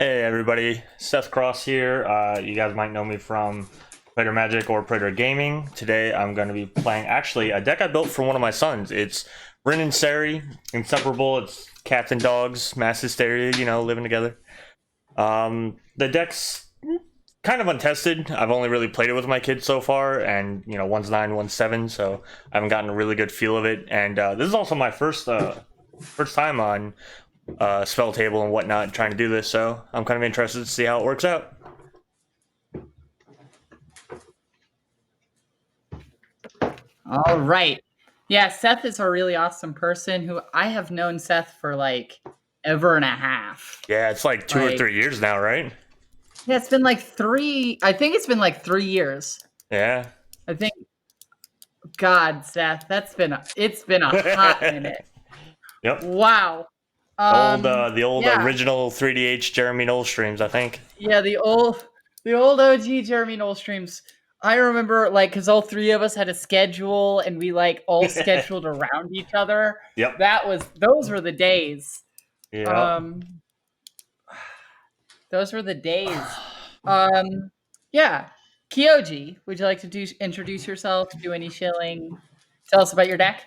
Hey everybody, Seth Cross here. You guys might know me from Commander Magic or Predator Gaming. Today I'm going to be playing actually a deck I built for one of my sons. It's Rin and Seri, Inseparable. It's cats and dogs, mass hysteria, living together. The deck's kind of untested. I've only really played it with my kids so far, and one's 9, one's 7, so I haven't gotten a really good feel of it. And this is also my first time on Spelltable and whatnot trying to do this, so I'm kind of interested to see how it works out. All right. Yeah, Seth is a really awesome person who I have known Seth for like ever and a half. Yeah, it's like 2 or 3 years now, right? Yeah, it's been like 3. I think it's been like 3 years. Yeah. I think. God, Seth, it's been a hot minute. Yep. Wow. The old original 3DH Jeremy Knoll streams, I think. Yeah, the old OG Jeremy Knoll streams. I remember because all three of us had a schedule and we all scheduled around each other. Yep. Those were the days. Yeah. Those were the days. Yeah. Kyoji, would you like to introduce yourself, do any shilling, tell us about your deck?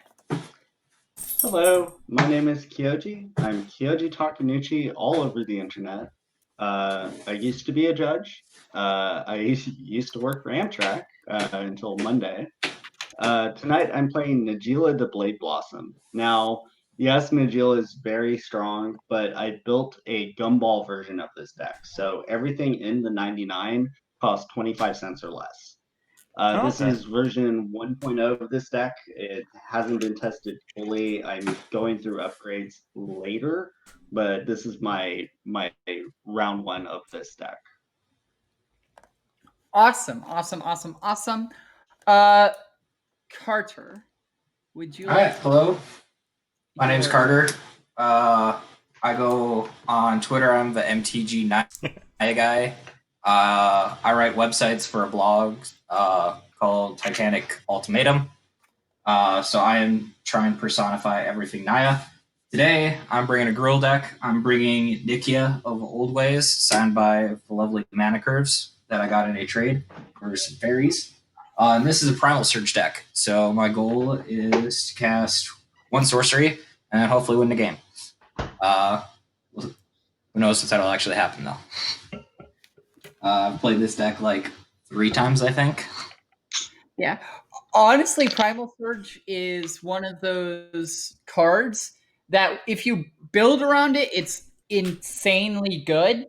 Hello, my name is Kyoji. I'm Kyoji Takanuchi all over the internet. I used to be a judge. I used to work for Amtrak until Monday. Tonight I'm playing Najeela the Blade Blossom. Now, yes, Najeela is very strong, but I built a gumball version of this deck. So everything in the 99 costs 25 cents or less. This is version 1.0 of this deck. It hasn't been tested fully. I'm going through upgrades later, but this is my round 1 of this deck. Awesome. Carter, would you like... Hello. My name's Carter. I go on Twitter. I'm the MTG Naya guy. I write websites for a blog called Titanic Ultimatum. So I am trying to personify everything Naya. Today, I'm bringing a Gruul deck. I'm bringing Nikia of Old Ways, signed by the lovely Mana Curves that I got in a trade for some fairies. And this is a Primal Surge deck. So my goal is to cast 1 sorcery and hopefully win the game. Who knows if that'll actually happen, though. I've played this deck like 3 times, I think. Yeah. Honestly, Primal Surge is one of those cards that if you build around it, it's insanely good.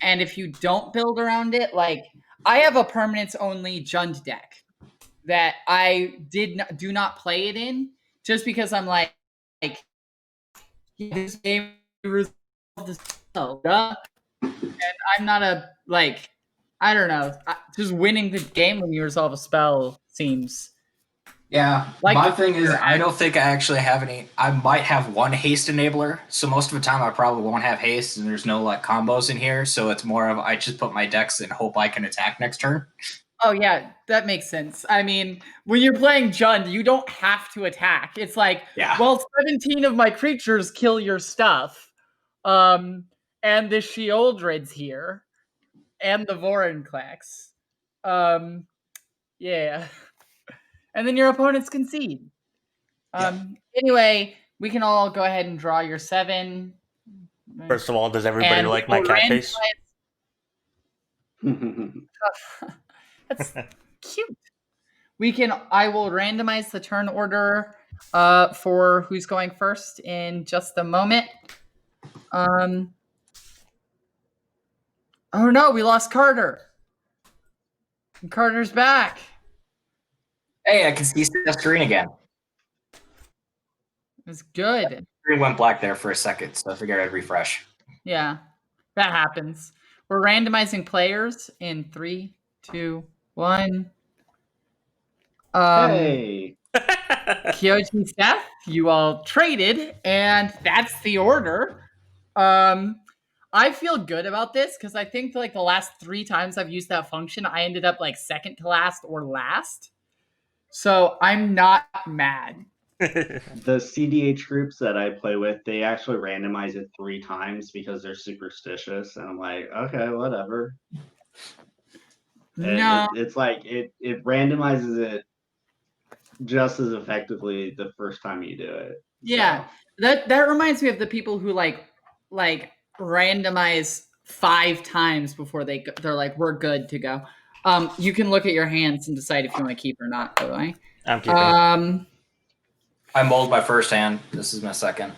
And if you don't build around it, I have a permanence only Jund deck that I do not play it in just because I'm like this game resolved the spell, and I'm not I don't know. Just winning the game when you resolve a spell seems... Yeah, my thing is I don't think I actually have any... I might have 1 haste enabler, so most of the time I probably won't have haste, and there's no combos in here, so it's more of I just put my decks and hope I can attack next turn. Oh, yeah, that makes sense. I mean, when you're playing Jund, you don't have to attack. It's well, 17 of my creatures kill your stuff, and the Sheoldred's here, and the Vorinclex. Yeah. And then your opponents concede. Anyway, we can all go ahead and draw your 7. First of all, does everybody like my cat face? That's cute. I will randomize the turn order for who's going first in just a moment. Oh no, we lost Carter. And Carter's back. Hey, I can see Seth's screen again. It's good. The screen went black there for a second, so I figured I'd refresh. Yeah, that happens. We're randomizing players in 3, 2, 1. Hey! Kyoji and Seth, you all traded, and that's the order. I feel good about this because I think the last 3 times I've used that function, I ended up second to last or last. So I'm not mad. The CDH groups that I play with, they actually randomize it 3 times because they're superstitious, and I'm like, okay, whatever. And No. it's like it randomizes it just as effectively the first time you do it. Yeah, So. that reminds me of the people who like randomize 5 times before they're like, we're good to go. You can look at your hands and decide if you want to keep or not. By the way, I'm keeping. I mulled my first hand. This is my second.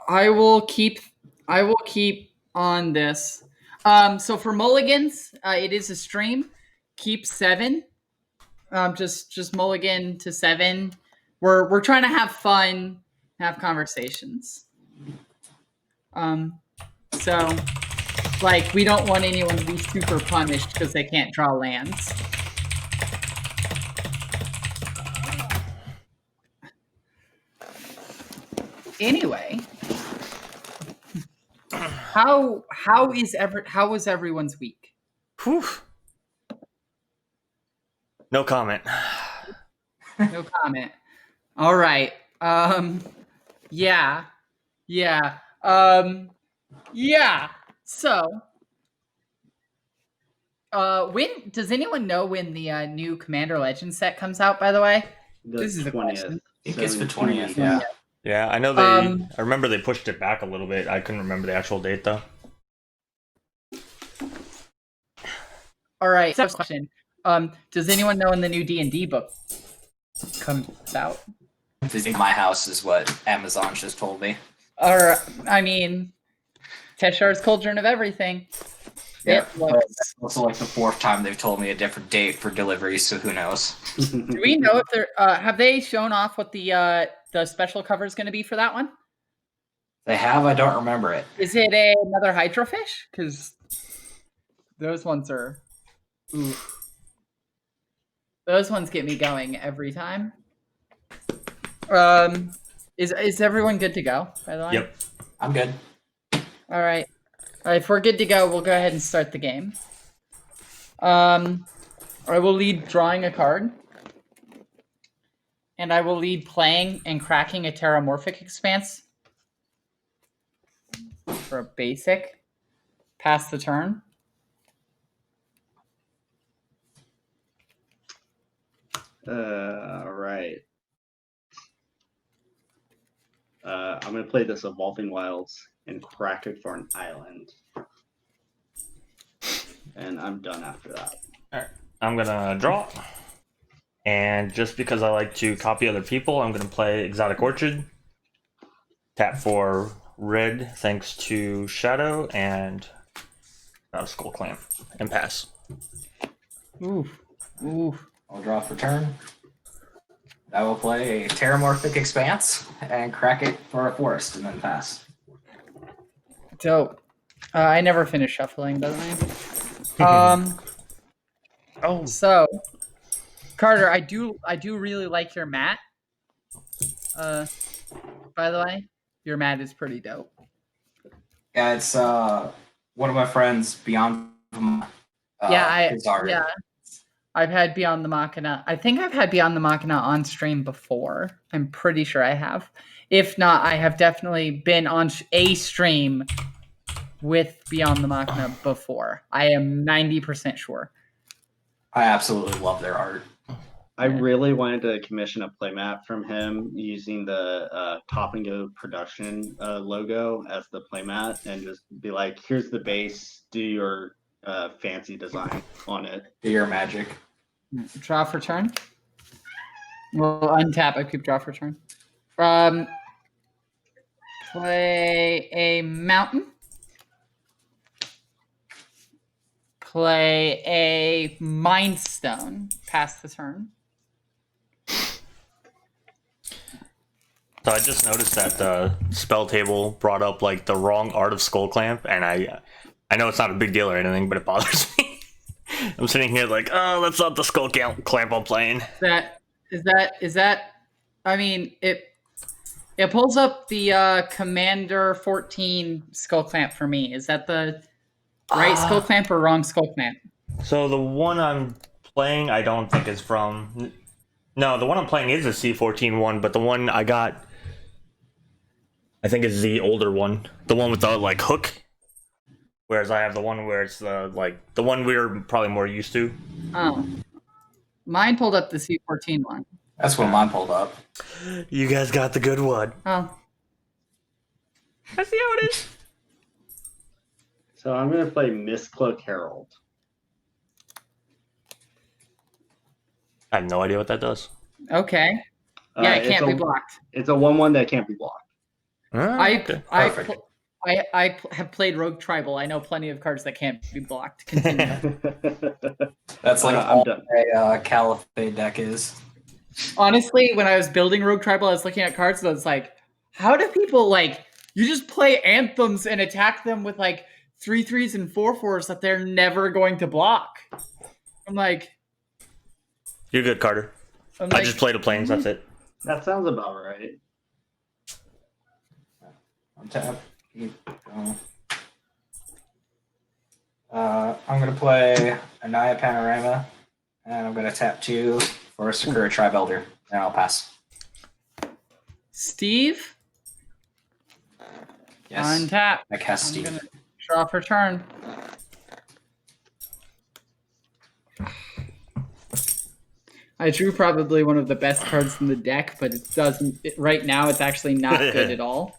I will keep on this. So for mulligans, it is a stream. Keep 7. Just mulligan to 7. We're trying to have fun, have conversations. So like we don't want anyone to be super punished because they can't draw lands. Anyway, how was everyone's week? Whew. No comment. No comment. All right. Yeah. So, when does anyone know when the new Commander Legend set comes out? By the way, this is a 20th. question. I think it's the 20th. Yeah. Yeah, I know they. I remember they pushed it back a little bit. I couldn't remember the actual date though. All right. So, question. Does anyone know when the new D&D book comes out? My house is what Amazon just told me. Or, I mean, Teshar's Cauldron of Everything. Yeah. It looks. That's also like the 4th time they've told me a different date for delivery, so who knows? Do we know if they're have they shown off what the special cover is going to be for that one? They have. I don't remember it. Is it another Hydrofish? Because those ones are. Oof. Those ones get me going every time. Is everyone good to go? By the way. Yep. I'm good. All right. If we're good to go, we'll go ahead and start the game. I will lead drawing a card. And I will lead playing and cracking a Terramorphic Expanse. For a basic. Pass the turn. All right. I'm going to play this Evolving Wilds and crack it for an island. And I'm done after that. All right. I'm gonna draw. And just because I like to copy other people, I'm gonna play Exotic Orchid. Tap for red thanks to Shadow and Skull Clamp. And pass. Oof. Oof. I'll draw for turn. I will play a Terramorphic Expanse and crack it for a forest and then pass. Dope. I never finished shuffling, by the way. Oh. So, Carter, I do really like your mat. By the way, your mat is pretty dope. Yeah, it's one of my friends, Beyond. I've had Beyond the Machina. I think I've had Beyond the Machina on stream before. I'm pretty sure I have. If not, I have definitely been on a stream with Beyond the Machina before. I am 90% sure. I absolutely love their art. I really wanted to commission a playmat from him using the Top and Go production logo as the playmat and just be like, here's the base, do your fancy design on it. Do your magic. Draw for turn. We'll untap. I keep draw for turn. Play a mountain. Play a Mind Stone. Pass the turn. So I just noticed that the spell table brought up like the wrong art of Skull Clamp, and I know it's not a big deal or anything, but it bothers me. I'm sitting here like, oh, that's not the Skull Clamp I'm playing. Is that? I mean, it pulls up the Commander 14 Skull Clamp for me. Is that the right Skull Clamp or wrong Skull Clamp? So the one I'm playing, I don't think is from. No, the one I'm playing is the C14 one, but the one I got, I think, is the older one, the one with the like hook. Whereas I have the one where it's like the one we're probably more used to. Oh, mine pulled up the C14 one. That's what mine pulled up. You guys got the good one. Oh, I see how it is. So I'm gonna play Mistcloak Herald. I have no idea what that does. okay. Yeah, it it's can't a- be blocked. It's a 1/1 that can't be blocked. Okay. I have played Rogue Tribal. I know plenty of cards that can't be blocked. Continue. That's like I'm all done. a Caliphate deck is. Honestly, when I was building Rogue Tribal, I was looking at cards and I was like, how do people like you just play anthems and attack them with like 3/3s and 4/4s that they're never going to block? I'm like, You're good, Carter. I just played a planes. That's it. That sounds about right. Untap. Keep going. I'm gonna play Anaya Panorama, and I'm gonna tap 2 for Sakura Tribe Elder, and I'll pass. Steve, Yes. untap. I cast I'm Steve. gonna draw for turn. I drew probably one of the best cards in the deck, but it doesn't. Right now, it's actually not good at all.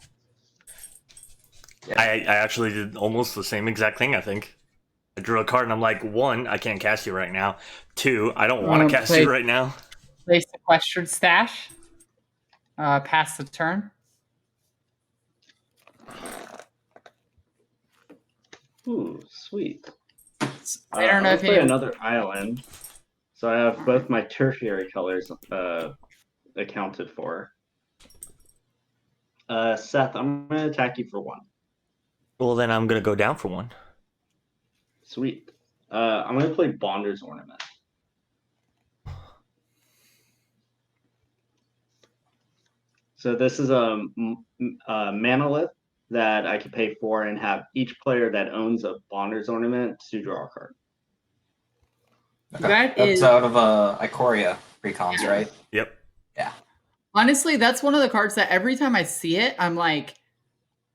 I actually did almost the same exact thing, I think. I drew a card and I'm like, 1, I can't cast you right now. 2, I don't want to cast you right now. Play Sequestered Stash. Pass the turn. Ooh, sweet. I don't know I'll if play you... another island. So I have both my tertiary colors accounted for. Seth, I'm going to attack you for 1. Well, then I'm going to go down for 1. Sweet. I'm going to play Bonder's Ornament. So this is a manolith that I can pay for and have each player that owns a Bonder's Ornament to draw a card. That That's is... out of Ikoria precons, right? Yep. Yeah. Honestly, that's one of the cards that every time I see it, I'm like,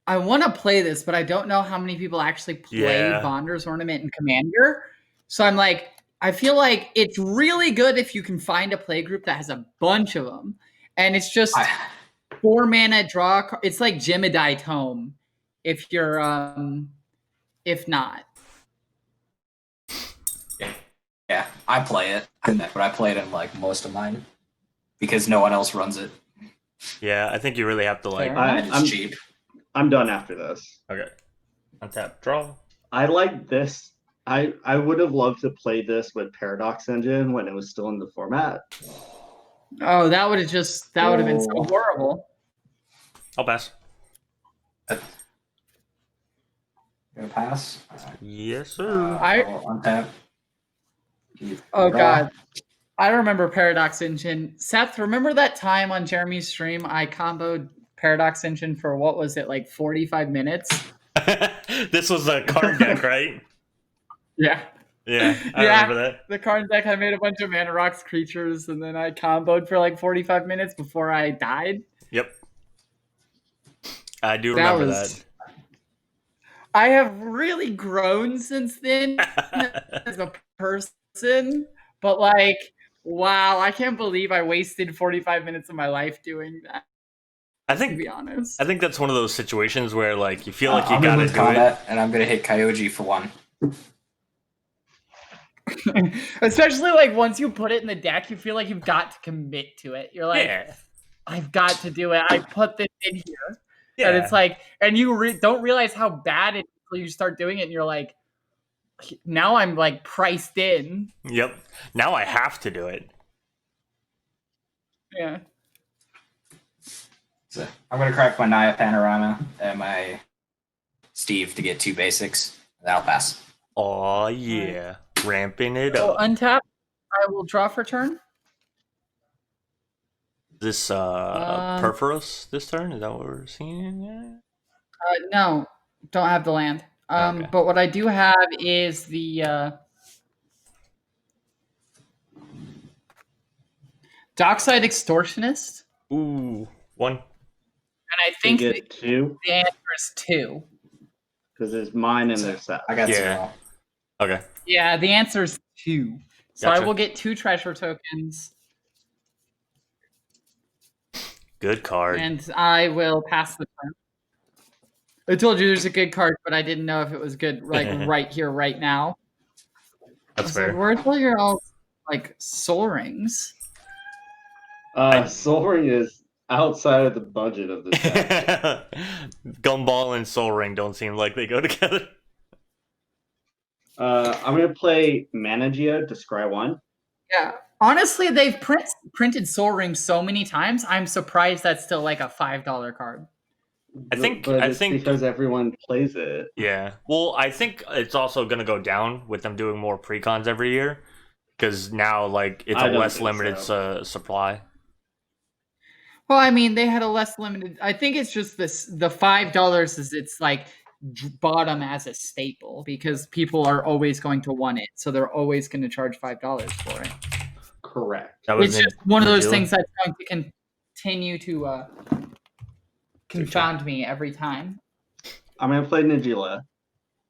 I want to play this, but I don't know how many people actually play Bonder's Ornament and Commander. So I'm like, I feel like it's really good if you can find a play group that has a bunch of them. And it's just 4 mana draw. It's like Jem'Hadai Tome if you're, if not. Yeah, I play it, but I play it in like most of mine because no one else runs it. Yeah, I think you really have to like... It's cheap. I'm done after this. Okay. Untap, draw. I like this. I would have loved to play this with Paradox Engine when it was still in the format. Oh, that would have been so horrible. I'll pass. Gonna pass. Yes, sir. Untap. Oh God, I remember Paradox Engine. Seth, remember that time on Jeremy's stream I comboed Paradox Engine for what was it, like 45 minutes? This was a card deck, right? Yeah. Yeah, I remember that. The card deck, I made a bunch of Mana Rocks creatures, and then I comboed for like 45 minutes before I died. Yep. I do remember that. I have really grown since then as a person, but like, wow, I can't believe I wasted 45 minutes of my life doing that. I think, to be honest, I think that's one of those situations where like you feel like you I'm gotta gonna do combat, and I'm gonna hit Kyoji for 1. Especially like once you put it in the deck, you feel like you've got to commit to it. You're like, Yeah. I've got to do it. I put this in here. Yeah. And it's like, and you don't realize how bad it is until you start doing it, and you're like, now I'm like priced in. Yep. Now I have to do it. Yeah. So I'm gonna crack my Naya Panorama and my Steve to get 2 basics. That'll pass. Oh yeah. Ramping it So up. untap. I will draw for turn. This Perforos this turn? Is that what we're seeing? Yeah. No, don't have the land. Okay. But what I do have is the Dockside Extortionist, Ooh, one. and I You think get 2 the answer is 2. because there's mine and there's Seth. I got Yeah. 0. Okay. Yeah, the answer is 2. So Gotcha. I will get 2 treasure tokens, Good card. and I will pass the turn. I told you there's a good card, but I didn't know if it was good like right here, right now. I That's was fair. like, where's all your like Soul Rings? Soul Ring is outside of the budget of this deck. Gumball and Soul Ring don't seem like they go together. I'm gonna play Mana Geode to scry 1. Yeah. Honestly, they've printed Soul Rings so many times. I'm surprised that's still like a $5 card. I think because everyone plays it. Yeah. Well, I think it's also gonna go down with them doing more precons every year, because now like it's I a don't less think limited supply. Well, I mean, they had a less limited. I think it's just this. The $5 is it's like bottom as a staple because people are always going to want it, so they're always going to charge $5 for it. Correct. That was It's just one of those Nagila? things that's going to continue to confound me every time. I'm gonna play Nagila.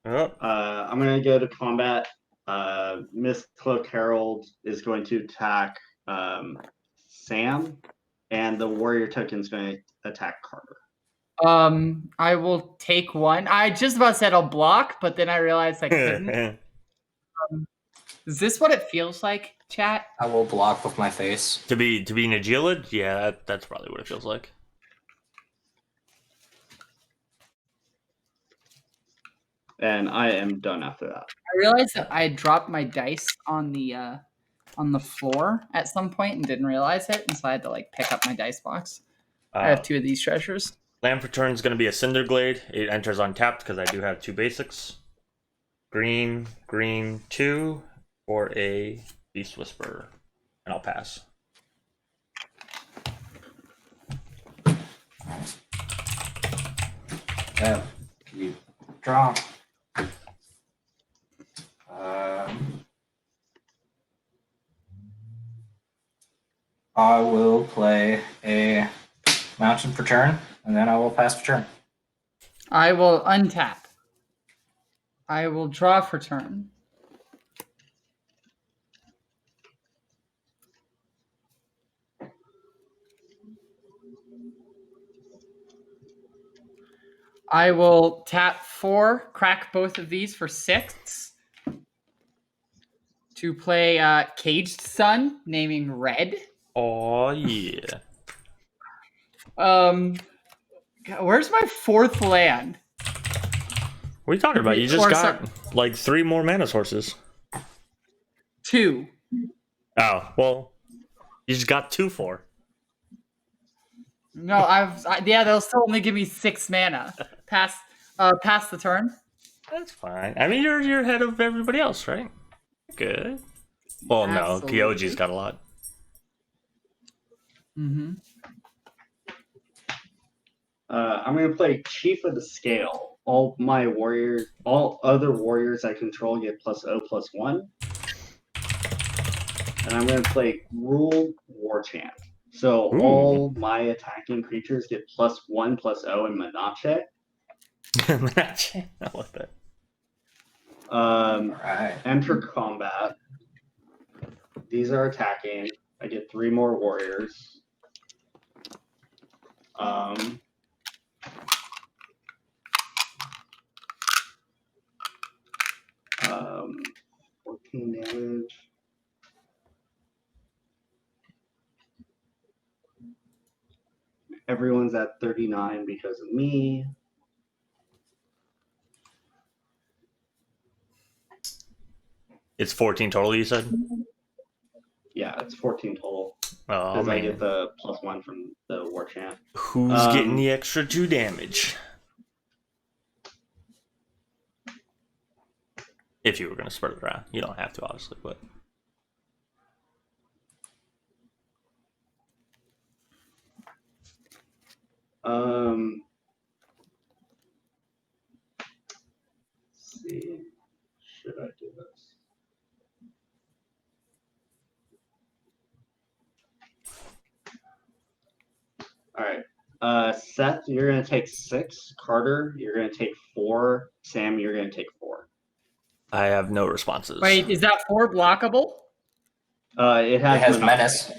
Oh, I'm gonna go to combat. Miss Cloak Herald is going to attack Sam, and the warrior token is going to attack Carter. I will take one. I just about said I'll block, but then I realized I couldn't. Is this what it feels like, chat? I will block with my face. to be Nagila? Yeah, that's probably what it feels like. And I am done after that. I realized that I dropped my dice on the floor at some point and didn't realize it, and so I had to like pick up my dice box. I have 2 of these treasures. Land for turn is going to be a Cinderglade. It enters untapped because I do have 2 basics. Green, 2, or a Beast Whisperer. And I'll pass. Yeah. Can you draw? I will play a mountain for turn, and then I will pass for turn. I will untap. I will draw for turn. I will tap 4, crack both of these for 6. To play Caged Sun, naming red. Oh, yeah. Where's my 4th land? What are you talking about? You just Or got like 3 more mana sources. 2. Oh, well, you just got 2 for. No, yeah, they'll still only give me 6 mana. Pass the turn. That's fine. I mean, you're ahead of everybody else, right? Good. Well, no, Absolutely. Kyoji's got a lot. Mm-hmm. I'm going to play Chief of the Scale. All other warriors I control get +0/+1. And I'm going to play Rule War Chant. So Ooh. all my attacking creatures get +1/+0 in Menache. I like that. Alright. Enter combat. These are attacking. I get 3 more warriors. 14 damage. Everyone's at 39 because of me. It's 14 total, you said? Yeah, it's 14 total. Oh, Because I man. get the +1 from the War Chant. Who's getting the extra 2 damage? If you were going to spread it around. You don't have to, obviously, but... Let's see. Should I do this? Seth, you're gonna take 6. Carter, you're gonna take 4. Sam, you're gonna take 4. I have no responses. Wait, is that 4 blockable? It has, It has Monopoly. menace.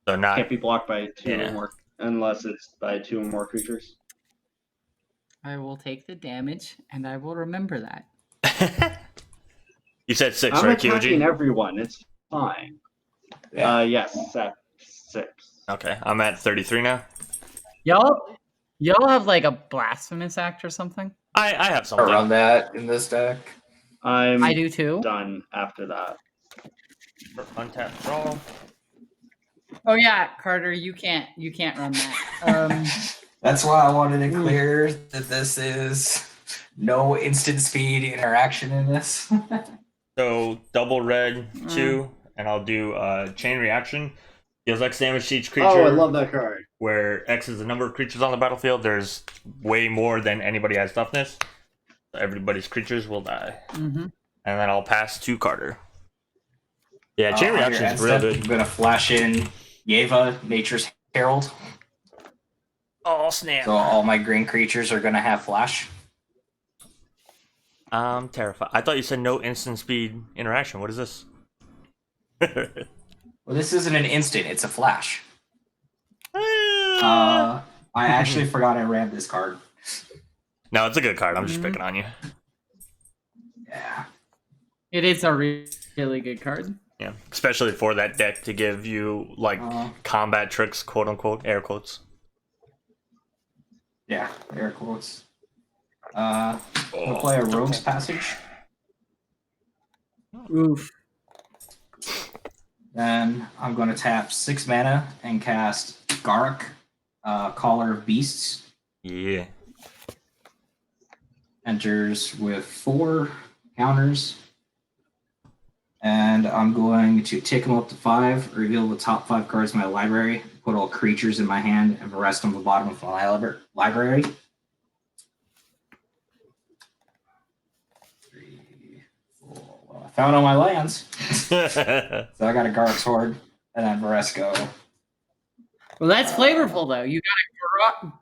So not. Can't be blocked by 2 Yeah. or more, unless it's by 2 or more creatures. I will take the damage, and I will remember that. You said 6, I'm right, attacking Kyoji? everyone. It's fine. Yeah. Yes, Seth, 6. Okay, I'm at 33 now. Y'all have like a blasphemous act or something? I have I something. run that in this deck. I'm I do too. done after that. Untap draw. Oh yeah, Carter, you can't run that. That's why I wanted it clear that this is no instant speed interaction in this. So double red 2, and I'll do chain reaction. Deals X damage to each creature. Oh, I love that card. Where X is the number of creatures on the battlefield. There's way more than anybody has toughness. So everybody's creatures will die. Mm-hmm. And then I'll pass to Carter. Yeah, chain reaction is real I'm good. gonna flash in Yeva, Nature's Herald. Oh, snap. So all my green creatures are gonna have flash. I'm terrified. I thought you said no instant speed interaction. What is this? Well, this isn't an instant; it's a flash. I actually forgot I ran this card. No, it's a good card. I'm just picking on you. Yeah. It is a really good card. Yeah, especially for that deck to give you like combat tricks, quote unquote, air quotes. Yeah, air quotes. We'll play a Rogue's Passage. Oof. Then I'm going to tap 6 mana and cast Garruk, Caller of Beasts. Yeah. Enters with 4 counters. And I'm going to take them up to 5, reveal the top 5 cards in my library, put all creatures in my hand, and the rest on the bottom of my library. 3, 4. Well, I found all my lands. So I got a Garruk's Horde, and then the rest go. Well, that's flavorful though. You got a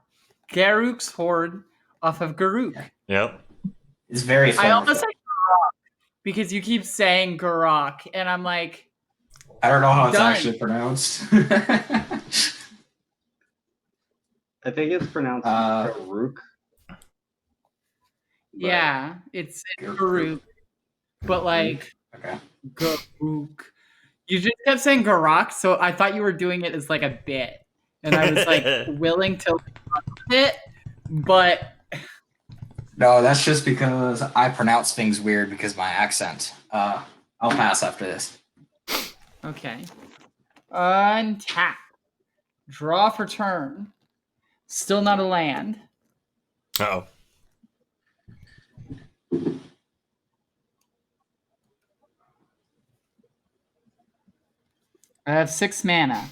Garruk's Horde off of Garruk. Yep. It's very flavorful. I almost said Garok because you keep saying Garok, and I'm like, I don't know how it's Done. actually pronounced. I think it's pronounced Uh, Karuk. yeah, it's Garuk, but like Okay. Garuk. You just kept saying Garok, so I thought you were doing it as like a bit, and I was like willing to it, but No, that's just because I pronounce things weird because of my accent. I'll pass after this. okay. Untap. Draw for turn. Still not a land. Uh-oh. I have 6 mana.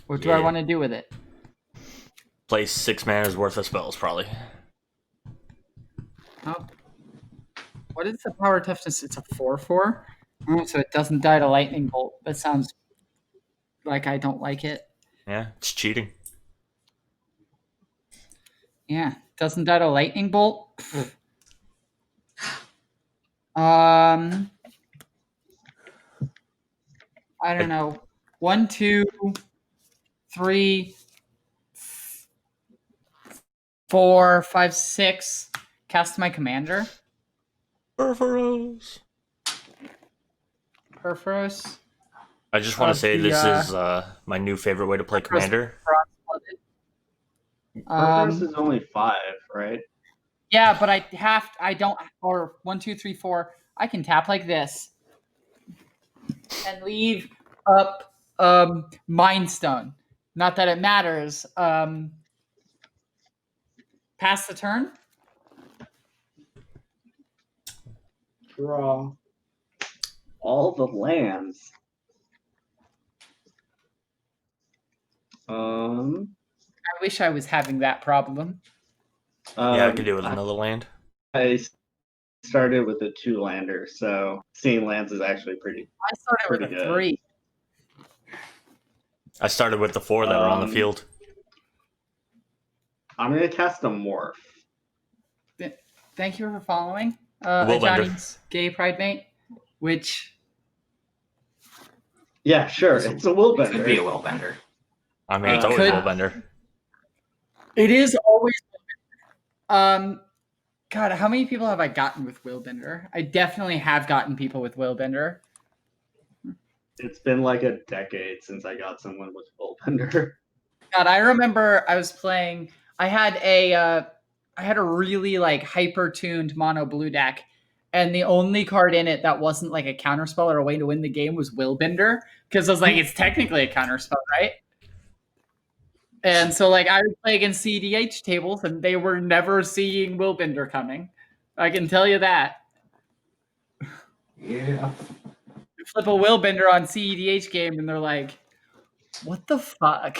What do I Yeah. want to do with it? Play 6 mana's worth of spells, probably. Oh. What is the power toughness? It's a 4/4. Oh, so it doesn't die to lightning bolt. That sounds like I don't like it. Yeah, it's cheating. Yeah, doesn't die to lightning bolt. I don't know. 1, 2, 3, 4, 5, 6. Cast my commander. Perforos. Perforos. I just want to say the, this is my new favorite way to play Commander. Progress is only 5, right? Yeah, but I don't, or 1, 2, 3, 4. I can tap like this and leave up Mind Stone. Not that it matters. Pass the turn. Draw all the lands. I wish I was having that problem. Yeah, I could do it with another land. I started with a 2-lander, so seeing lands is actually pretty. I started with Pretty a good. 3. I started with the 4 that are on the field. I'm gonna cast a morph. Thank you for following. Willbender. Johnny's gay pride mate, which Yeah, sure. It's a It could Willbender. be a Willbender. I mean, it's Uh, always could- Willbender. it is always. God, how many people have I gotten with Willbender? I definitely have gotten people with Willbender. It's been like a decade since I got someone with Willbender. God, I remember I was playing. I had a really like hyper tuned mono blue deck, and the only card in it that wasn't like a counterspell or a way to win the game was Willbender, because I was like, it's technically a counterspell, right? And so like I would play against CEDH tables, and they were never seeing Willbender coming. I can tell you that. Yeah. You flip a Willbender on CEDH game, and they're like, "What the fuck?"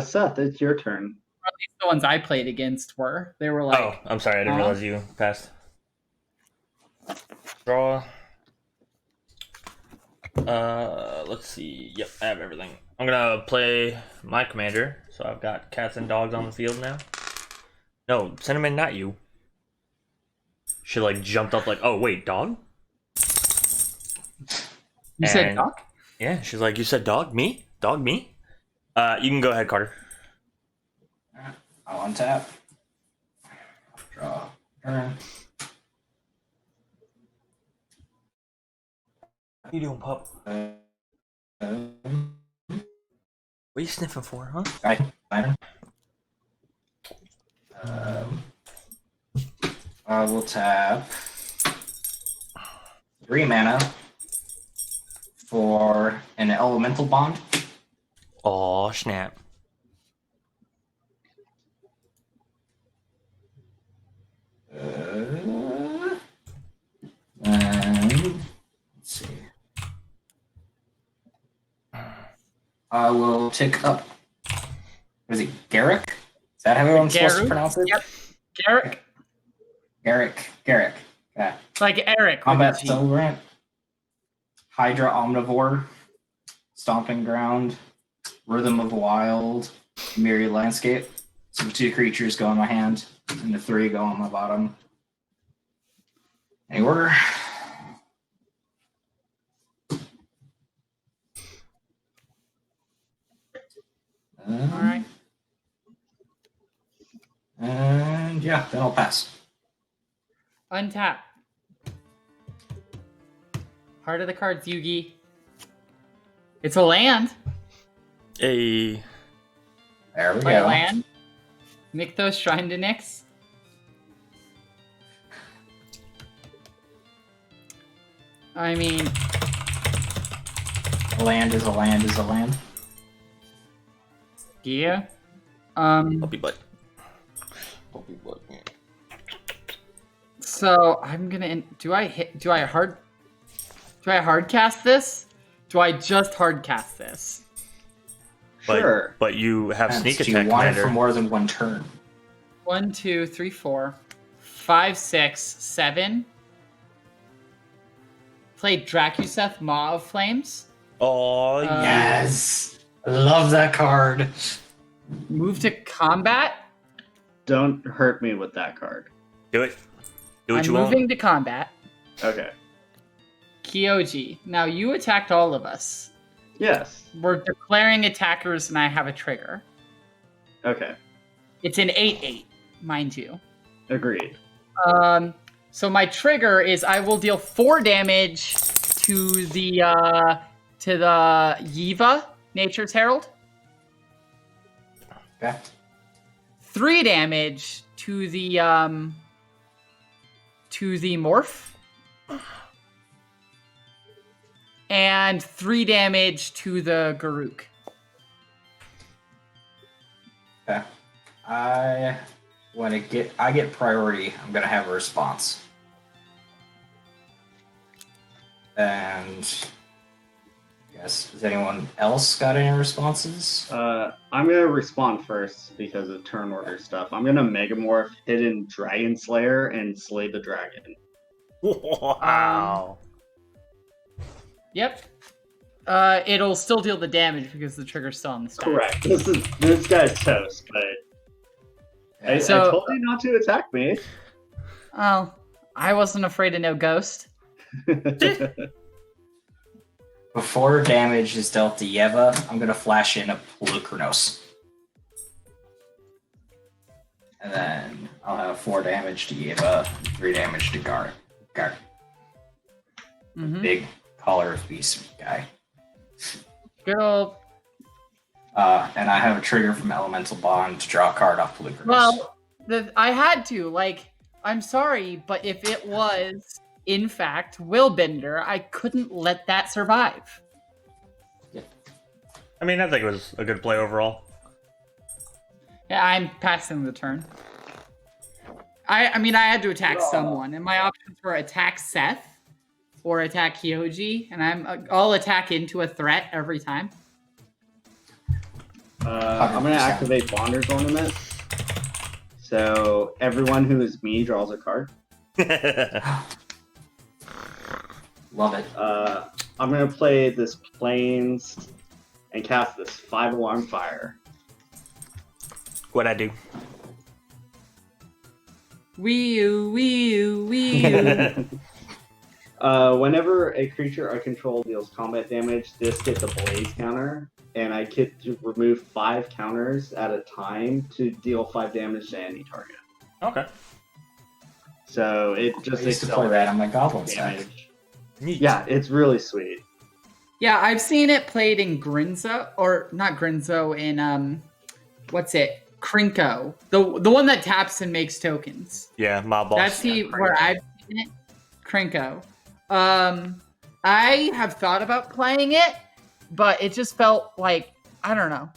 Seth, it's your turn. At least the ones I played against were. They were like, Oh, I'm sorry. I didn't huh? realize you passed. Draw. Let's see. Yep, I have everything. I'm gonna play my commander. So I've got cats and dogs on the field now. No, Cinnamon, not you. She like jumped up like, oh wait, dog? You said And- dog? Yeah, she's like, you said dog? Me? Dog me? You can go ahead, Carter. I'll untap. Draw. Turn. What are you doing, pup? What are you sniffing for, huh? I will tap 3 mana for an elemental bond. Aw, snap. And let's see. I will tick up. What is it, Garrick? Is that how everyone's supposed to Garrick? pronounce it? Yep. Garrick. Garrick. Yeah. It's like Eric. with Combat a G. Celebrant. Hydra Omnivore. Stomping Ground. Rhythm of Wild. Myriad Landscape. So the 2 creatures go in my hand, and the 3 go on my bottom. Any order? All right. And yeah, then I'll pass. Untap. Heart of the cards, Yugi. It's a land. Hey. There we Play go. a land. Nykthos Shrine to Nyx. I mean, A land is a land is a land. yeah. Puppy butt. Puppy butt. So I'm gonna. Do I hard cast this? Do I just hard cast this? But, Sure. but you have Depends. sneak Do you attack, want it commander. for more than one turn? 1, 2, 3, 4, 5, 6, 7. Play Dracuseth, Maw of Flames. Oh, yeah. Yes. I love that card. Move to combat. Don't hurt me with that card. Do it. Do what I'm you moving want. to combat. Okay. Kyoji. Now you attacked all of us. Yes. We're declaring attackers, and I have a trigger. Okay. It's an 8/8, mind you. Agreed. So my trigger is I will deal 4 damage to the Yiva, Nature's Herald. Okay. 3 damage to the Morph. And 3 damage to the Garuk. Okay. I get priority. I'm gonna have a response. And yes, has anyone else got any responses? I'm gonna respond first because of turn order stuff. I'm gonna Megamorph Hidden Dragon Slayer and slay the dragon. Wow. Yep. It'll still deal the damage because the trigger's still on the stack. Correct. This guy's toast, but I told you not to attack me. Oh, I wasn't afraid of no ghost. Before damage is dealt to Yeva, I'm gonna flash in a Polukranos. And then I'll have 4 damage to Yeva, 3 damage to Gar. Big Collar of Beast guy. Good old. And I have a trigger from Elemental Bond to draw a card off Polukranos. Well, I had to. Like, I'm sorry, but if it was, in fact, Willbender, I couldn't let that survive. I mean, I think it was a good play overall. Yeah, I'm passing the turn. I mean, I had to attack someone, and my options were attack Seth or attack Hyoji, and I'll attack into a threat every time. I'm going to activate Bonder's Ornament. So everyone who is me draws a card. Love it. I'm going to play this Plains and cast this 5-alarm fire. What'd I do? Wee-oo. Whenever a creature I control deals combat damage, this gets a blaze counter, and I get to remove 5 counters at a time to deal 5 damage to any target. Okay. So it just I used to play that on my Goblin stack. damage. Yeah, it's really sweet. Yeah, I've seen it played in Grinzo, or not Grinzo, in what's it? Krinko, the one that taps and makes tokens. Yeah, Mob Boss. That's where I've seen it. Krinko. I have thought about playing it, but it just felt like, I don't know.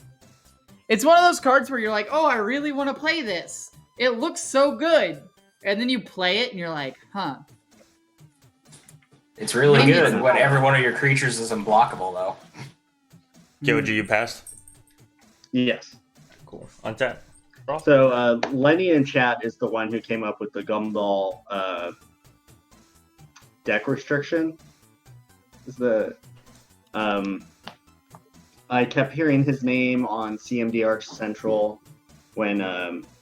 It's one of those cards where you're like, oh, I really want to play this. It looks so good. And then you play it and you're like, huh. It's really Maybe good it's when not. every one of your creatures is unblockable, though. Kyoji, you passed? Yes. Cool. Untap. Draw. So Lenny in chat is the one who came up with the Gumball deck restriction. Is the I kept hearing his name on CMD Arch Central when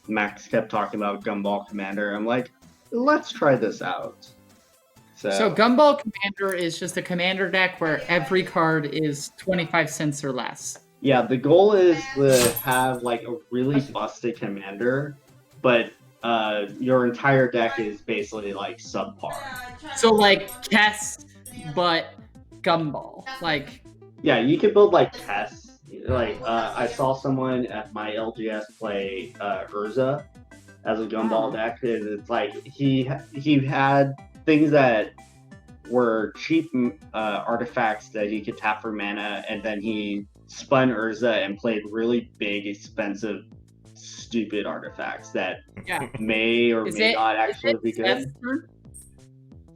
Max kept talking about Gumball Commander. I'm like, let's try this out. So Gumball Commander is just a commander deck where every card is 25 cents or less. Yeah, the goal is to have like a really busted commander, but your entire deck is basically like subpar. So like Kess, but Gumball. Like, Yeah, you could build like tests. Like I saw someone at my LGS play Urza as a Gumball deck, and it's like he had things that were cheap artifacts that he could tap for mana, and then he spun Urza and played really big, expensive, stupid artifacts that may or may not actually be good.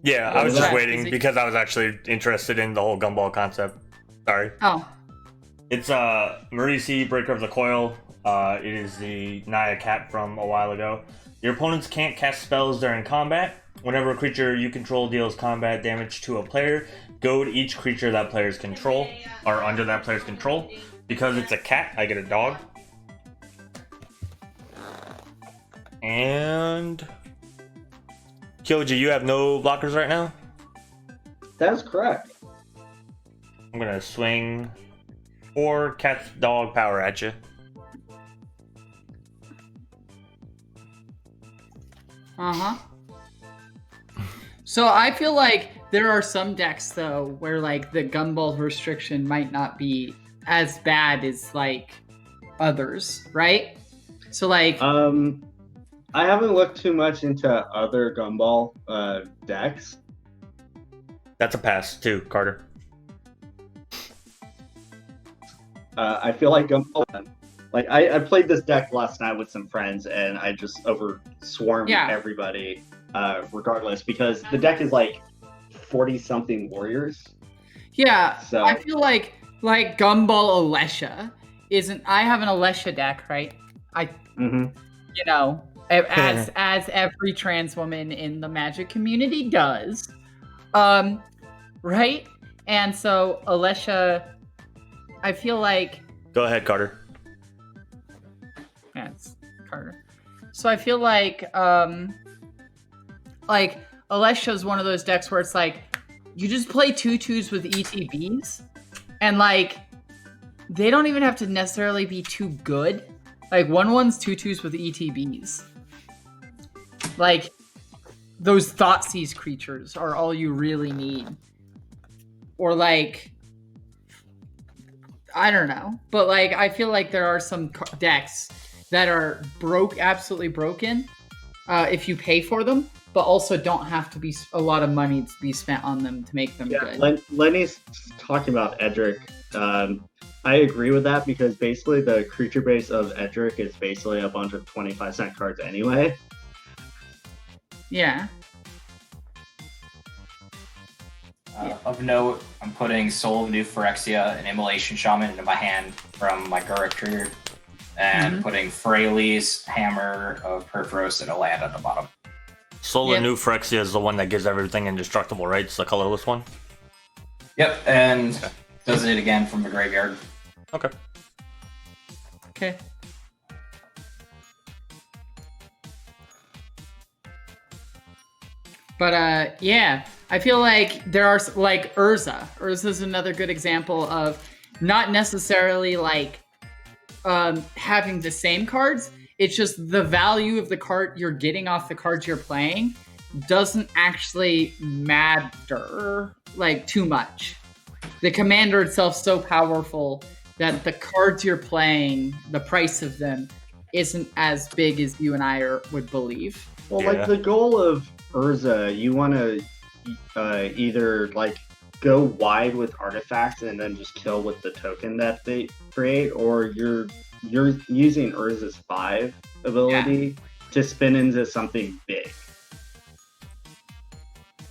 Yeah, I was Is just that- waiting is it- because I was actually interested in the whole Gumball concept. Sorry. Oh, It's Marisi, Breaker of the Coil. It is the Naya cat from a while ago. Your opponents can't cast spells during combat. Whenever a creature you control deals combat damage to a player, goad each creature that players control, or under that player's control. Because it's a cat, I get a dog. And Kyoji, you have no blockers right now? That's correct. I'm gonna swing 4 cat dog power at you. uh-huh. So I feel like there are some decks though where like the Gumball restriction might not be as bad as like others, right? So like I haven't looked too much into other Gumball decks. That's a pass too, Carter. I feel like Gumball. Like I played this deck last night with some friends, and I just swarmed everybody, regardless, because the deck is like 40-something warriors. Yeah, So I feel like Gumball Alesha isn't. I have an Alesha deck, right? Mhm. You know, as every trans woman in the Magic community does, right? And so Alesha I feel like Go ahead, Carter. yeah, it's Carter. So I feel like Alessio's one of those decks where it's like you just play 2/2s with ETBs, and like they don't even have to necessarily be too good. Like 1/1s 2/2s with ETBs. Like those Thoughtseize creatures are all you really need. Or like I don't know, but like I feel like there are some decks that are absolutely broken if you pay for them, but also don't have to be a lot of money to be spent on them to make them good. Lenny's talking about Edric. I agree with that because basically the creature base of Edric is basically a bunch of 25-cent cards anyway. Yeah. Of note, I'm putting Soul of New Phyrexia and Immolation Shaman into my hand from my Guruk trigger, and putting Freyalise, Hammer of Perforos, and a land at the bottom. Soul of New Phyrexia is the one that gives everything indestructible, right? It's the colorless one? Yep, and does it again from the graveyard. Okay. Okay. But yeah, I feel like there are like Urza. Urza's another good example of not necessarily like having the same cards. It's just the value of the card you're getting off the cards you're playing doesn't actually matter like too much. The commander itself is so powerful that the cards you're playing, the price of them, isn't as big as you and I would believe. Well, like the goal of Urza, you want to either like go wide with artifacts and then just kill with the token that they create, or you're using Urza's 5 ability to spin into something big.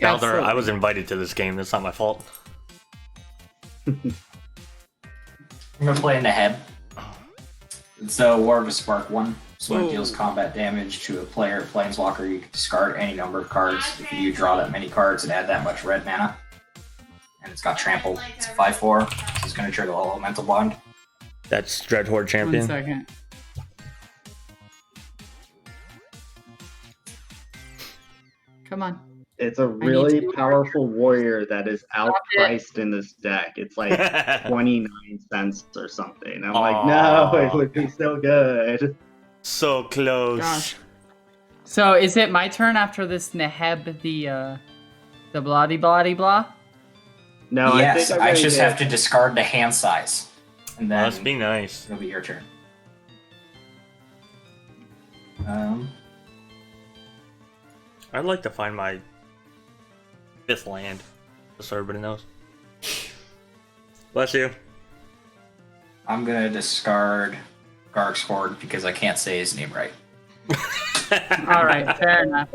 Balder, I was invited to this game. That's not my fault. I'm gonna play in the head. It's a War of a Spark 1. So when it deals combat damage to a player Planeswalker, you can discard any number of cards. If you draw that many cards and add that much red mana. And it's got trample. It's a 5/4, so it's gonna trigger the Elemental Bond. That's Dreadhorde Champion. 1 second. Come on. It's a really powerful warrior that is outpriced in this deck. It's like 29 cents or something. I'm like, no, it would be so good. So close. Gosh. So is it my turn after this Neheb, the bloody blah? No, yes, I just have to discard the hand size. And then Must be nice. It'll be your turn. I'd like to find my 5th land, just so everybody knows. Bless you. I'm gonna discard Garrick's Horde because I can't say his name right. All right, fair enough.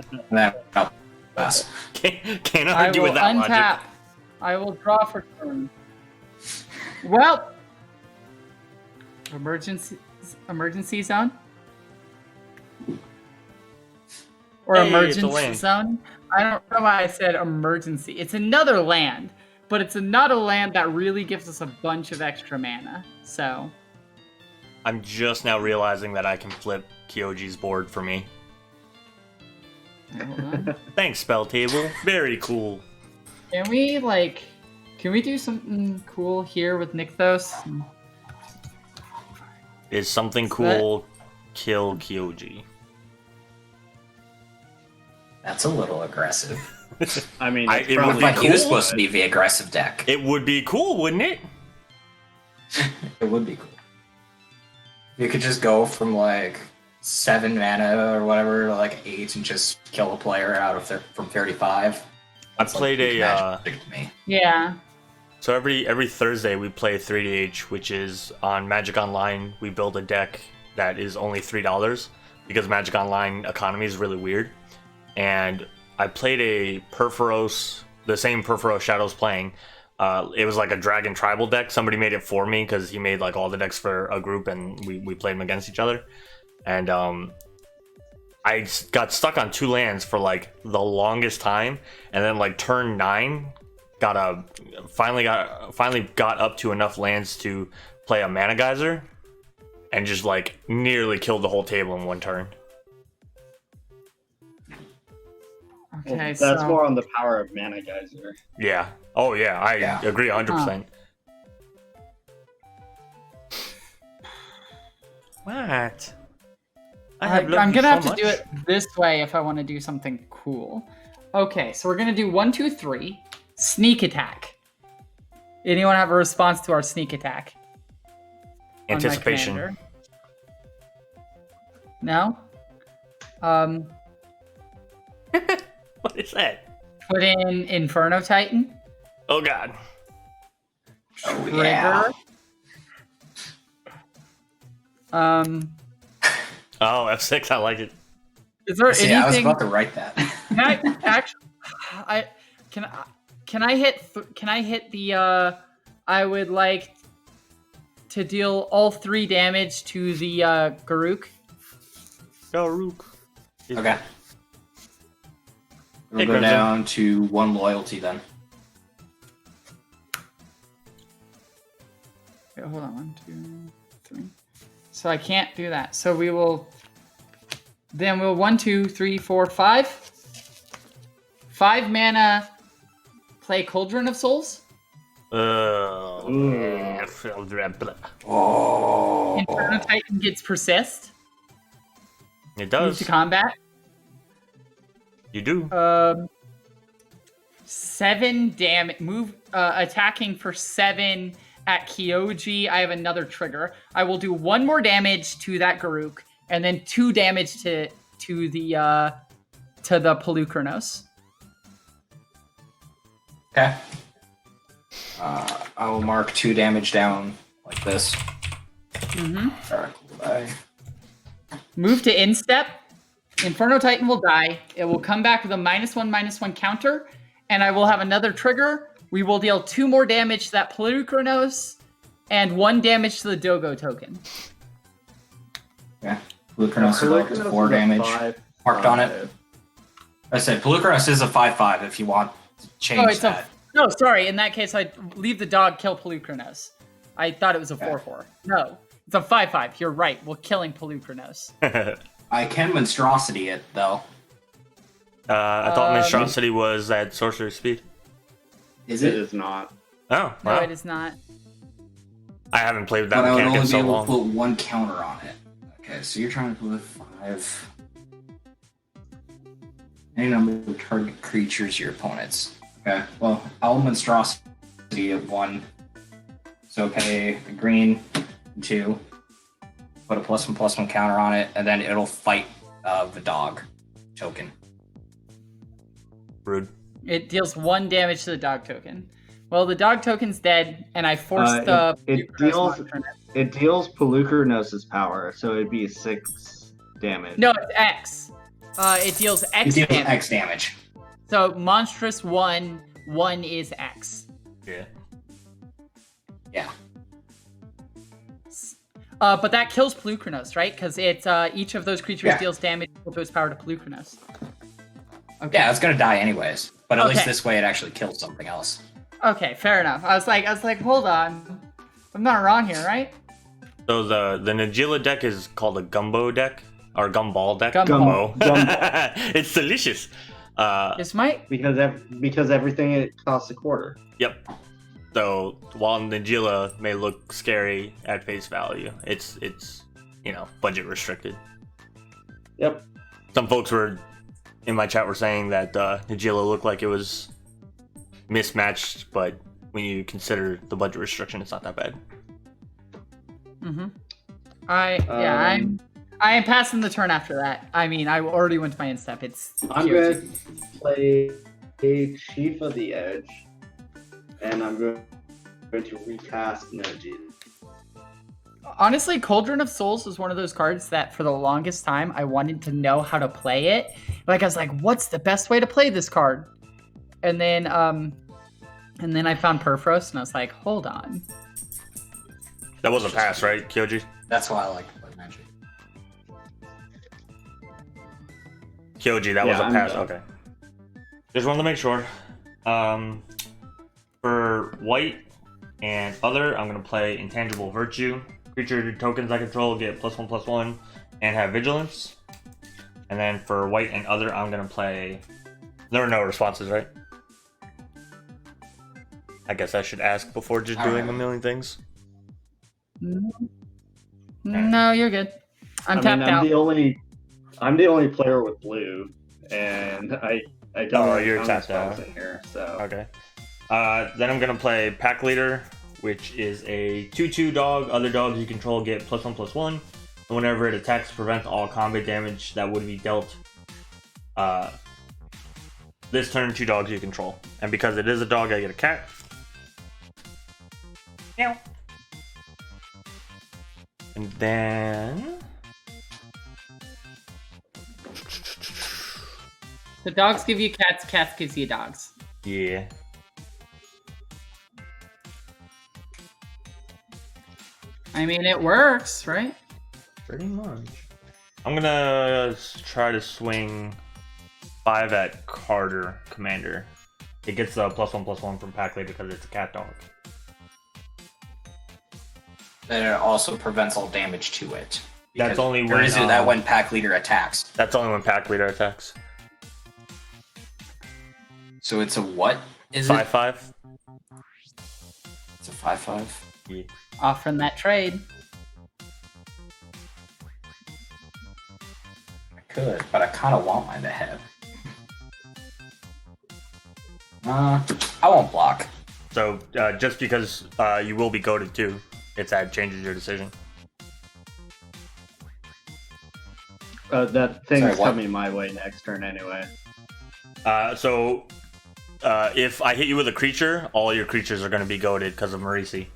Can't argue with that untap. logic. I will draw for turn. Well, emergency zone, or Hey, emergency zone. I don't know why I said emergency. It's another land, but it's not a land that really gives us a bunch of extra mana. So I'm just now realizing that I can flip Kyoji's board for me. hold on. Thanks, Spelltable. Very cool. Can we do something cool here with Nykthos? Is something cool kill Kyoji? That's a little aggressive. I mean, it would probably be Like he was cool. supposed to be the aggressive deck. It would be cool, wouldn't it? It would be cool. You could just go from like 7 mana or whatever to like 8 and just kill a player out of from 35. I played like a Magic to me. Yeah. so every Thursday we play 3DH, which is on Magic Online. We build a deck that is only $3 because Magic Online economy is really weird. And I played a Perforos, the same Perforos Shadow's playing. It was like a Dragon Tribal deck. Somebody made it for me because he made like all the decks for a group, and we played them against each other. And I got stuck on 2 lands for like the longest time, and then like turn 9, finally got up to enough lands to play a Mana Geyser, and just like nearly killed the whole table in one turn. Okay, Well, so that's more on the power of Mana Geyser. Yeah. Oh yeah, I agree 100%. What? I'm gonna have to do it this way if I want to do something cool. Okay, so we're gonna do 1, 2, 3, sneak attack. Anyone have a response to our sneak attack? On my Anticipation. commander? No. What is that? Put in Inferno Titan. Oh god. Oh, Trigger. yeah. Oh, F6, I like it. Is there See, I was anything? about to write that. Can I actually? Can I hit the? I would like to deal all 3 damage to the Garuk. Garuk. Okay. We'll Hey, go Crimson. down to 1 loyalty then. Wait, hold on, 1, 2, 3. So I can't do that. So we will. Then we'll 1, 2, 3, 4, 5. 5 mana. Play Cauldron of Souls. Oh. Oh. Inferno Titan gets persist. It Move does. to combat. You do. 7 damage. Move attacking for 7 at Kyoji. I have another trigger. I will do 1 more damage to that Garuk, and then 2 damage to the Pelucranos. Okay. I will mark 2 damage down like this. Mm-hmm. Alright, bye. Move to instep. Inferno Titan will die. It will come back with a -1/-1 counter, and I will have another trigger. We will deal 2 more damage to that Pelucranos, and 1 damage to the Dogo token. Yeah. Pelucranos will go to 4 damage. Marked on it. I said Pelucranos is a 5/5 if you want to change that. No, sorry. In that case, I'd leave the dog, kill Pelucranos. I thought it was a 4/4. No, it's a 5/5. You're right. We're killing Pelucranos. I can monstrosity it though. I thought Monstrosity was at sorcery speed. Is It it? is not. Oh, No, wow. it is not. I haven't played with But that I would mechanic only in be so able long. to put 1 counter on it. Okay, so you're trying to put 5. Any number of target creatures your opponents. Okay, well, I'll monstrosity of 1. So pay a green 2. Put a +1/+1 counter on it, and then it'll fight the dog token. Rude. It deals 1 damage to the dog token. Well, the dog token's dead, and I forced the. it Pelucranos deals- monster. It deals Pelucranos' power, so it'd be 6 damage. No, it's X. It deals It X deals damage. X damage. So monstrous 1 is X. Yeah. Yeah. But that kills Pelucranos, right? Because it's each of those creatures Yeah. deals damage equal to its power to Pelucranos. Okay. Yeah, it's gonna die anyways. But at least Okay. this way it actually kills something else. Okay, fair enough. I was like, hold on, I'm not wrong here, right? So the Nagila deck is called a gumbo deck or gumball deck. Gumball. It's delicious. This might. Because everything it costs a quarter. Yep. So while Nagila may look scary at face value, it's budget restricted. Yep. Some folks were in my chat were saying that Nagila looked like it was mismatched, but when you consider the budget restriction, it's not that bad. Mm-hmm. I am passing the turn after that. I mean, I already went to my instep. It's. I'm Kyoji. going to play a Chief of the Edge, and I'm going to recast Noji. Honestly, Cauldron of Souls was one of those cards that for the longest time I wanted to know how to play it. Like I was like, what's the best way to play this card? And then I found Perfrost and I was like, hold on. That was a pass, right, Kyoji? That's why I like to play Magic. Kyoji, that Yeah, was a I'm pass. done. Okay. Just wanted to make sure. For white and other, I'm going to play Intangible Virtue. Creature tokens I control get +1/+1 and have Vigilance. And then for white and other, I'm going to play... There are no responses, right? I guess I should ask before just doing a million things. No, you're good. I'm tapped out. I'm the only player with blue, and I don't really you're count tapped spells out. in here. So Okay. Then I'm going to play Pack Leader, which is a 2/2 dog. Other dogs you control get +1/+1. And whenever it attacks, prevents all combat damage that would be dealt this turn 2 dogs you control. And because it is a dog, I get a cat. Meow. And then... The dogs give you cats, cats gives you dogs. Yeah. I mean, it works, right? Pretty much. I'm gonna try to swing 5 at Carter Commander. It gets a +1/+1 from Pack Leader because it's a cat dog. And it also prevents all damage to it. That's only Or when is it that when Pack Leader attacks? That's only when Pack Leader attacks. So it's a what? Is 5/5. It's a 5/5. Yeah. Off from that trade. I could, but I kind of want mine to hit. I won't block. So just because you will be goaded too, that changes your decision. that thing's Sorry, what? coming my way next turn anyway. If I hit you with a creature, all your creatures are going to be goaded because of Marisi.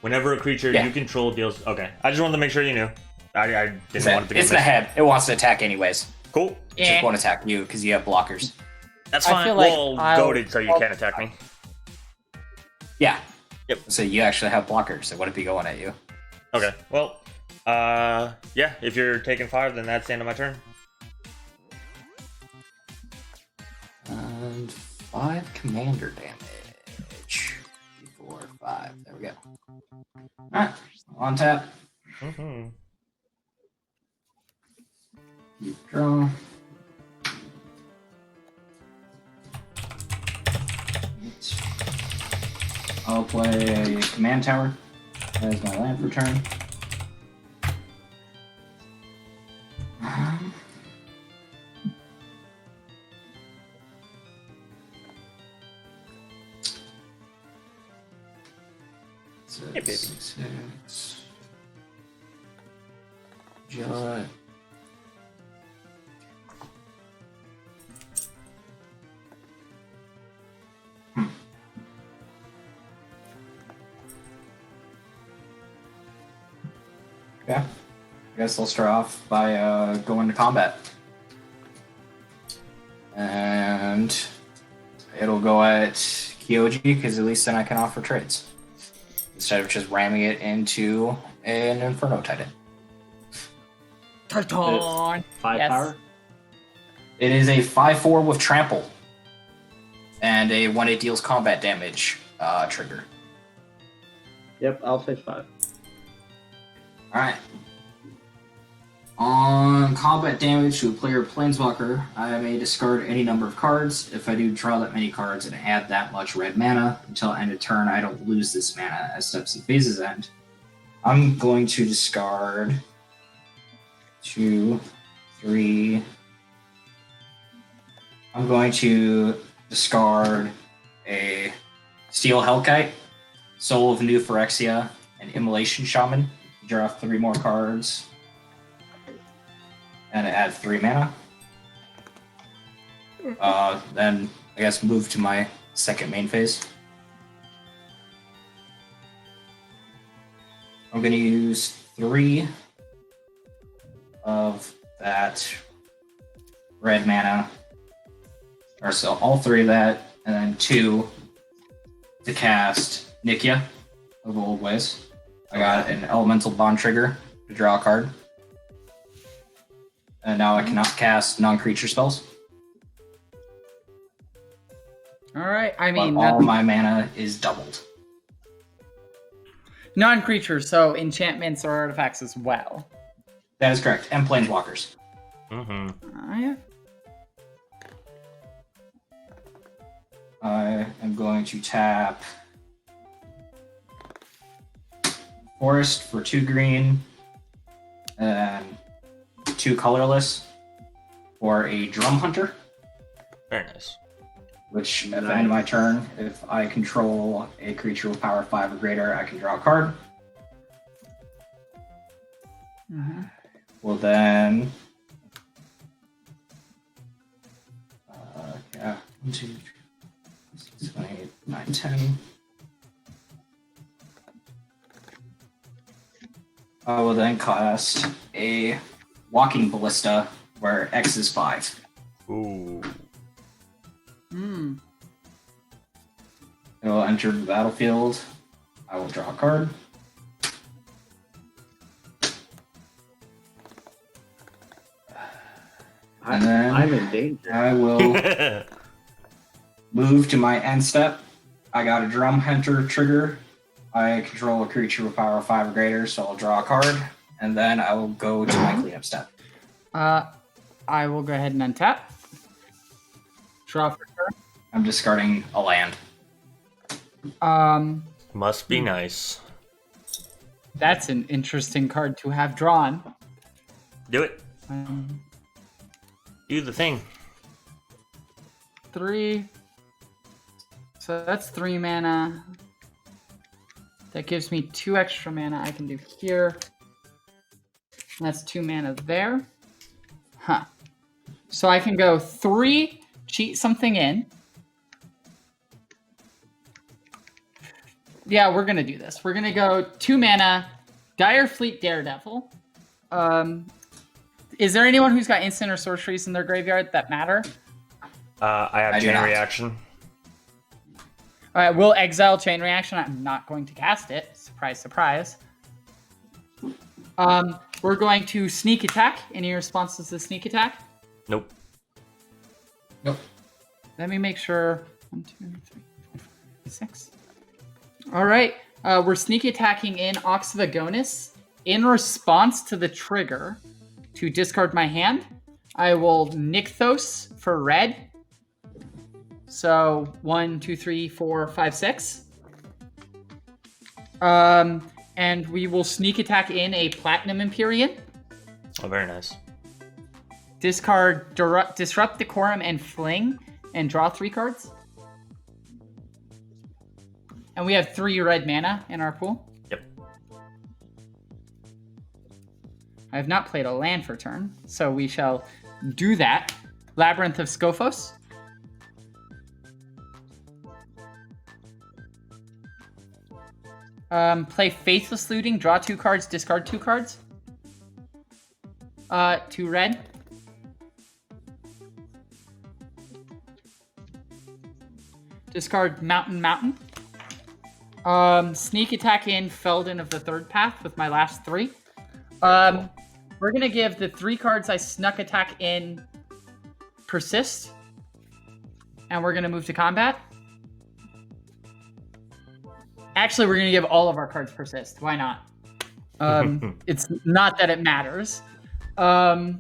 Whenever a creature you control deals... Okay, I just wanted to make sure you knew. I didn't want it to get It's in the missed. head. It wants to attack anyways. Cool. It just won't attack you because you have blockers. That's I fine. feel like Well, I'll- goaded so you can't attack me. Yeah. Yep. So you actually have blockers. It wouldn't be going at you. Okay, well, yeah, if you're taking 5, then that's the end of my turn. And 5 commander damage. 4, 5. There we go. Alright. On tap. Mm-hmm. You draw. I'll play Command Tower as my land for turn. Hey, baby. 6. Jot. Okay. I guess I'll start off by going to combat. And it'll go at Kyoji, because at least then I can offer trades. Instead of just ramming it into an Inferno Titan. Titan. 5 Yes. power. It is a 5/4 with trample. And a when it deals combat damage trigger. Yep, I'll say 5. Alright. On combat damage to a player Planeswalker, I may discard any number of cards. If I do draw that many cards and add that much red mana, until end of turn I don't lose this mana as steps and phases end. I'm going to discard 2, 3. I'm going to discard a Steel Hellkite, Soul of New Phyrexia, and Immolation Shaman. Draw 3 more cards. And add 3 mana. Then I guess move to my second main phase. I'm gonna use 3 of that red mana. Or so all 3 of that, and then 2 to cast Nikia of Old Ways. I got an Elemental Bond trigger to draw a card. And now I cannot cast non-creature spells. All right. I But mean, all my mana is doubled. non-creatures, so enchantments or artifacts as well. That is correct. And Planeswalkers. Mm-hmm. Yeah. I am going to tap Forest for 2 green, and 2 colorless for a Drum Hunter. Very nice. Which, at the end of my turn, if I control a creature with power 5 or greater, I can draw a card. Mm-hmm. Well, then. Yeah. 1, 2, 3, 6, 7, 8, 9, 10. I will then cast a Walking Ballista where X is 5. Ooh. Hmm. It will enter the battlefield. I will draw a card. And then I'm in danger. I will move to my end step. I got a Drum Hunter trigger. I control a creature with power 5 or greater, so I'll draw a card. And then I will go to my cleanup step. I will go ahead and untap. Draw for turn. I'm discarding a land. Must be nice. That's an interesting card to have drawn. Do it. Do the thing. 3. So that's 3 mana. That gives me 2 extra mana I can do here. And that's 2 mana there. Huh. So I can go 3, cheat something in. Yeah, we're gonna do this. We're gonna go 2 mana, Dire Fleet Daredevil. Is there anyone who's got instant or sorceries in their graveyard that matter? I have I do chain not. reaction. All right, we'll exile Chain Reaction. I'm not going to cast it. Surprise, surprise. We're going to sneak attack. Any responses to sneak attack? Nope. Nope. Let me make sure. 1, 2, 3, 4, 5, 6. All right, we're sneak attacking in Ox Vagonis. In response to the trigger to discard my hand, I will Nykthos for red. So 1, 2, 3, 4, 5, 6. And we will sneak attack in a Platinum Empyrean. Oh, very nice. Discard Disrupt Decorum and Fling, and draw 3 cards. And we have 3 red mana in our pool. Yep. I have not played a land for turn, so we shall do that. Labyrinth of Scophos. Play Faithless Looting, draw 2 cards, discard 2 cards. 2 red. Discard Mountain. Sneak attack in Felden of the Third Path with my last 3. We're gonna give the 3 cards I snuck attack in persist. And we're gonna move to combat. Actually, we're gonna give all of our cards persist. Why not? It's not that it matters. We're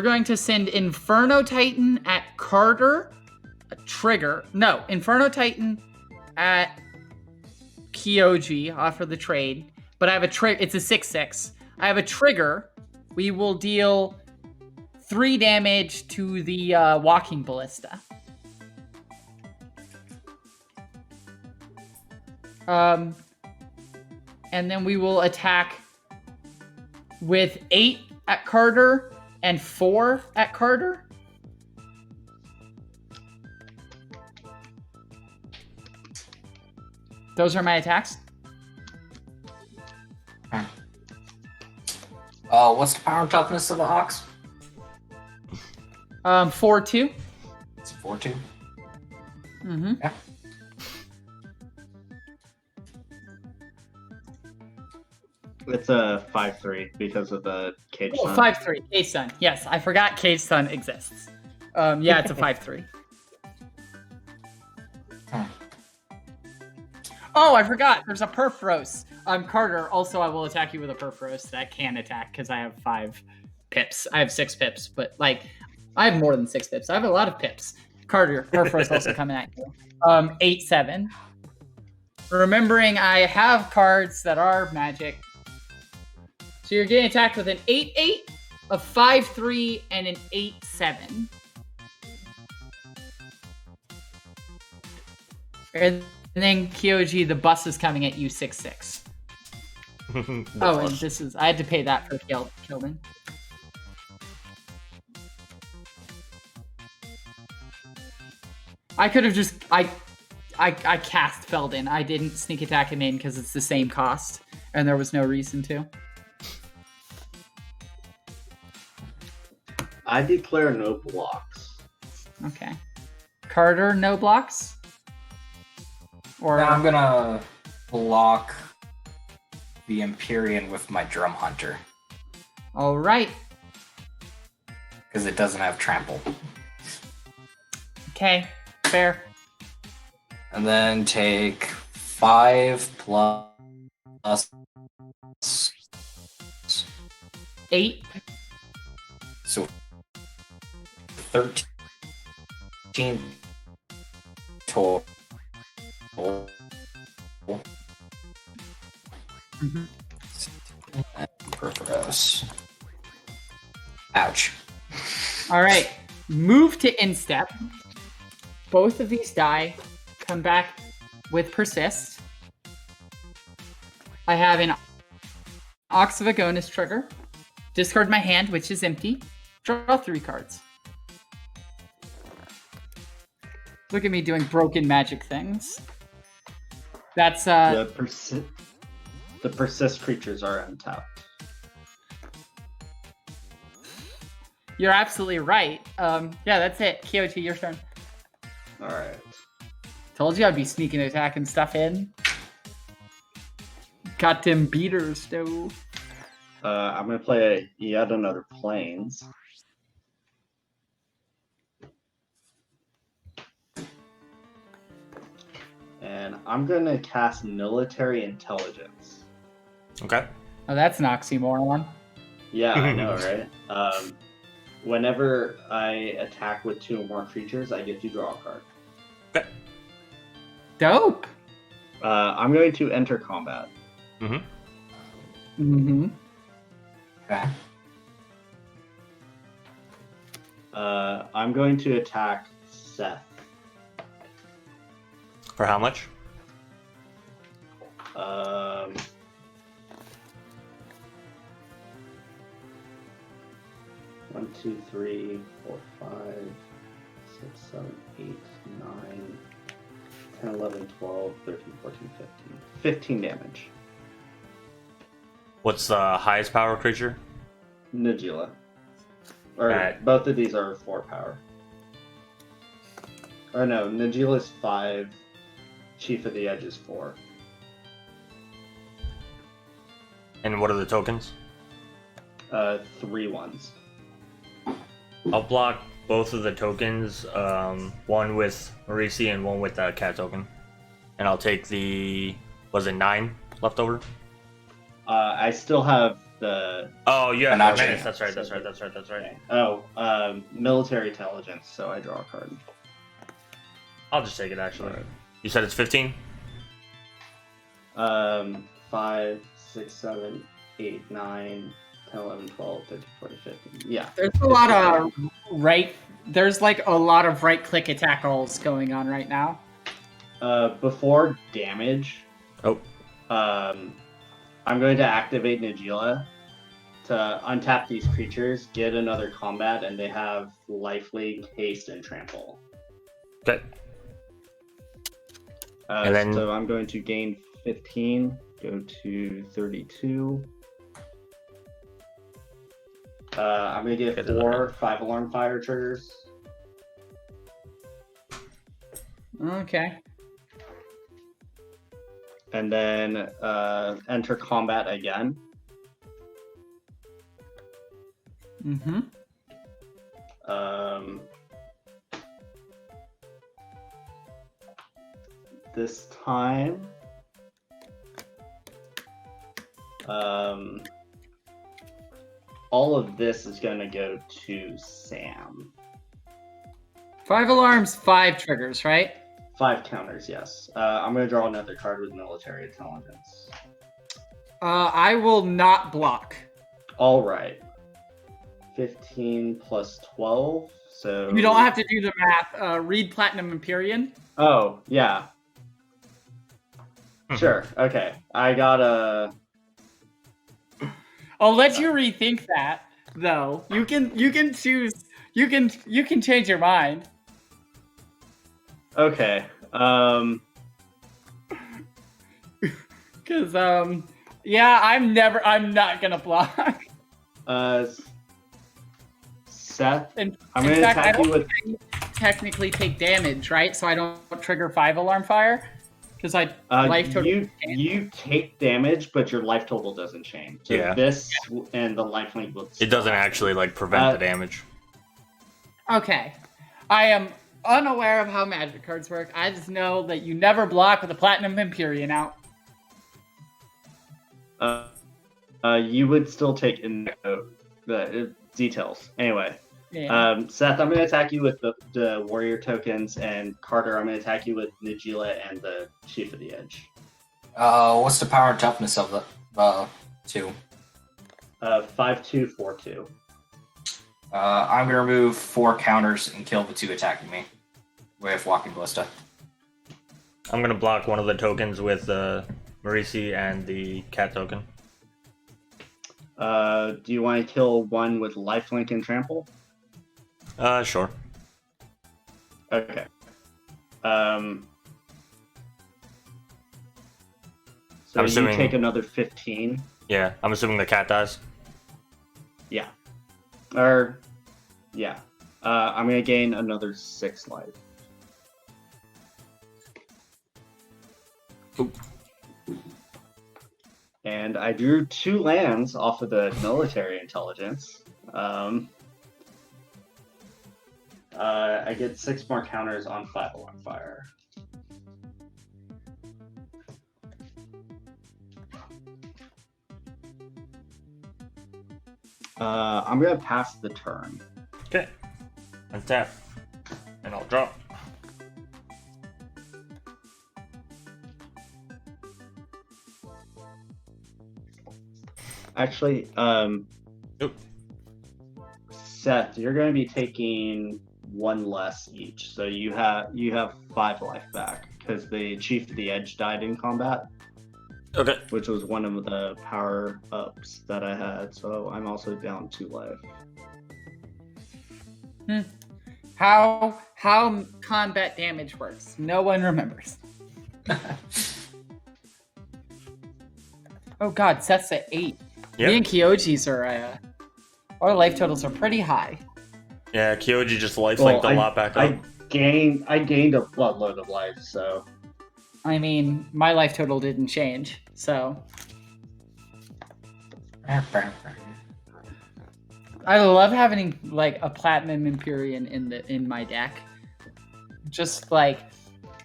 going to send Inferno Titan at Carter. A trigger. No, Inferno Titan at Kyoji. Offer the trade. But I have a trigger. It's a 6/6. I have a trigger. We will deal 3 damage to the Walking Ballista. And then we will attack with 8 at Carter and 4 at Carter. Those are my attacks. What's the power and toughness of the Ox? 4/2. It's 4/2. Mm-hmm. Yeah. It's a 5/3 because of the cage. Oh, Sun. 5/3. Cage Sun. Yes, I forgot Cage Sun exists. Yeah, it's a 5/3. Oh, I forgot. There's a Perfros. Carter, also I will attack you with a Perfros that can attack because I have 5 pips. I have 6 pips, but like I have more than 6 pips. I have a lot of pips. Carter, Perfros also coming at you. 8/7. Remembering I have cards that are magic. So you're getting attacked with an 8/8, a 5/3, and an 8/7. And then Kyoji, the bus is coming at you 6/6. Oh, and this is I had to pay that for Kilden. I could have just I cast Feldon. I didn't sneak attack him in because it's the same cost, and there was no reason to. I declare no blocks. Okay. Carter, no blocks? Or Now I'm gonna block the Empyrean with my Drum Hunter all right. because it doesn't have trample. Okay, fair. And then take 5 plus 8. so 13 total. Mhm. Perfect. Ouch. All right. Move to instep. Both of these die come back with persist. I have an Ox of Agonis trigger. Discard my hand, which is empty. Draw 3 cards. Look at me doing broken magic things. That's The persist creatures are untapped. you're absolutely right. Yeah, that's it. Kyoji, your turn. All right. Told you I'd be sneaking attack and stuff in. Got them beaters, though. I'm gonna play yet another planes. And I'm gonna cast Military Intelligence. Okay. Oh, that's an oxymoron. Yeah, I know, right? Whenever I attack with 2 or more creatures, I get to draw a card. Okay. Dope. I'm going to enter combat. Mm-hmm. Okay. I'm going to attack Seth. For how much? 1, 2, 3, 4, 5, 6, 7, 8, 9, 10, 11, 12, 13, 14, 15. 15 damage. What's the highest power creature? Nagila. Or Alright. both of these are 4 power. Or no, Nagila's 5. Chief of the Edge is 4. And what are the tokens? 3 ones. I'll block both of the tokens, one with Marisi and one with the cat token. And I'll take the, was it 9 left over? I still have the Oh, yeah, Not menace. yet. That's right. military intelligence, so I draw a card. I'll just take it, actually. You said it's 15? 5, 6, 7, 8, 9, 10, 11, 12, 13, 14, 15. Yeah. There's a lot of There's like a lot of right-click attack rolls going on right now. Before damage, Oh. I'm going to activate Nagila to untap these creatures, get another combat, and they have lifelink, haste, and trample. Okay. And then- So I'm going to gain 15, go to 32. I'm going to get Get 4 5-alarm fire triggers. Okay. And then enter combat again. Mm-hmm. This time, All of this is going to go to Sam. 5 alarms, 5 triggers, right? 5 counters, yes. I'm going to draw another card with military intelligence. I will not block. All right. 15 plus 12, so... You don't have to do the math. Read Platinum Empyrean. Oh, yeah. Sure, okay. I got a... I'll let you rethink that, though. You can choose. You can change your mind. Okay. Cause yeah, I'm not gonna block. Seth, In I'm gonna fact, attack you with... technically take damage, right? So I don't trigger 5 alarm fire. Because life total. You take damage, but your life total doesn't change. So Yeah. this and the lifelink will... It doesn't actually like prevent the damage. Okay. I am unaware of how magic cards work. I just know that you never block with a Platinum Empyrean out. You would still take in the details. Anyway. Yeah. Seth, I'm going to attack you with the warrior tokens, and Carter, I'm going to attack you with Nagila and the Chief of the Edge. What's the power and toughness of the 2? 5-2, 4-2. I'm gonna remove 4 counters and kill the 2 attacking me with Walking Ballista. I'm gonna block one of the tokens with Marisi and the cat token. Do you want to kill one with lifelink and trample? Sure. Okay. So I'm assuming... you take another 15. Yeah, I'm assuming the cat dies. Yeah. Or, yeah. I'm going to gain another 6 life. Oop. And I drew 2 lands off of the military intelligence. I get 6 more counters on 5 alarm fire. I'm gonna pass the turn. Okay. Untap. And I'll drop. Actually, Oop. Seth, you're gonna be taking 1 less each, so you have 5 life back because the Chief of the Edge died in combat. Okay. Which was one of the power ups that I had, so I'm also down 2 life. How combat damage works? No one remembers. Oh God, Seth's at 8. Yep. Me and Kyoji's are our life totals are pretty high. Yeah, Kyoji just lifelinked a lot back up. I gained a buttload of life, so... I mean, my life total didn't change, so... I love having, like, a Platinum Empyrean in my deck. Just, like...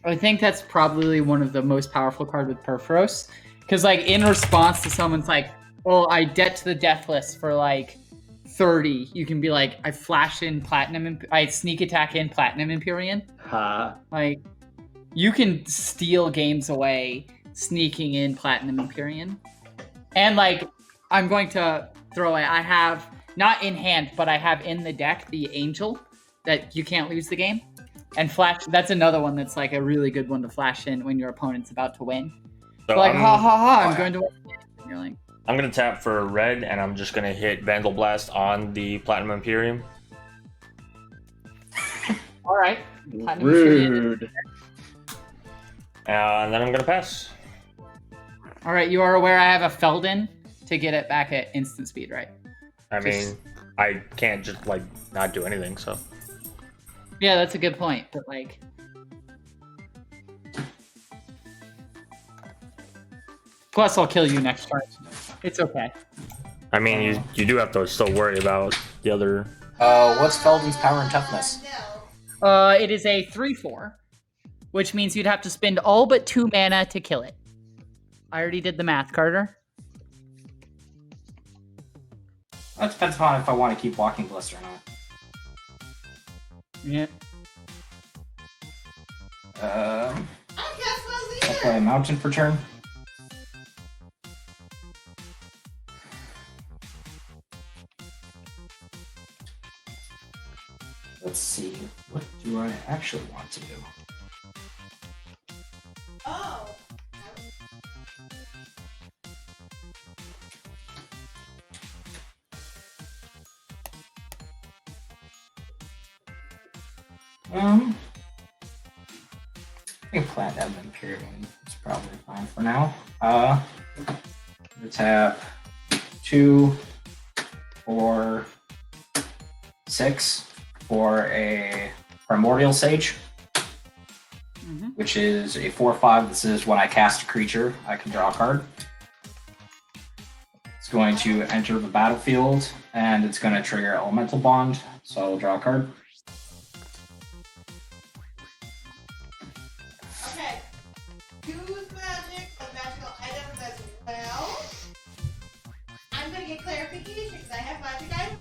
I think that's probably one of the most powerful cards with Perforos. Because, like, in response to someone's like, well, I debt to the death list for, like, 30, you can be like, I flash in Platinum... I sneak attack in Platinum Empyrean. Like... You can steal games away sneaking in Platinum Empyrean. And, like, I'm going to throw it. I have, not in hand, but I have in the deck the Angel that you can't lose the game. And Flash, that's another one that's, like, a really good one to flash in when your opponent's about to win. So like, I'm going to win. And you're like... I'm going to tap for red, and I'm just going to hit Vandal Blast on the Platinum Imperium. All right. Platinum Rude. And then I'm going to pass. All right, you are aware I have a Feldon to get it back at instant speed, right? I mean, I can't just, like, not do anything, so... Yeah, that's a good point, but, like... Plus, I'll kill you next turn. It's okay. I mean, you do have to still worry about the other... What's Feldon's power and toughness? It is a 3/4, which means you'd have to spend all but 2 mana to kill it. I already did the math, Carter. That depends upon if I want to keep Walking Blister or not. Yeah. I'll play a Mountain for turn. Let's see. What do I actually want to do? Oh. I think Plant Admin Period is probably fine for now. Let's have 2, 4, 6 for a Primordial Sage, which is a 4/5. This is when I cast a creature, I can draw a card. It's going to enter the battlefield, and it's going to trigger Elemental Bond, so I'll draw a card. Okay. Use magic, but magical items as well. I'm gonna get clarification because I have magic items.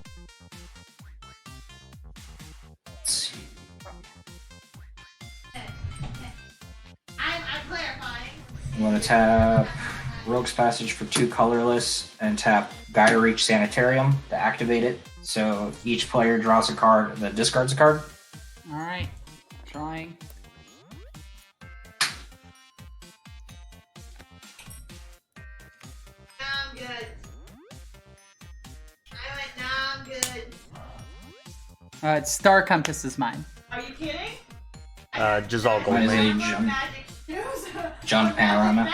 Let's see. I'm clarifying. I'm going to tap Rogue's Passage for 2 colorless and tap Gaia Reach Sanitarium to activate it. So each player draws a card that discards a card. All right. Trying. I'm good. I'm good. Star Compass is mine. Are you kidding? Giselle Mine is Goldman. a More John, magic shoes. John Panorama.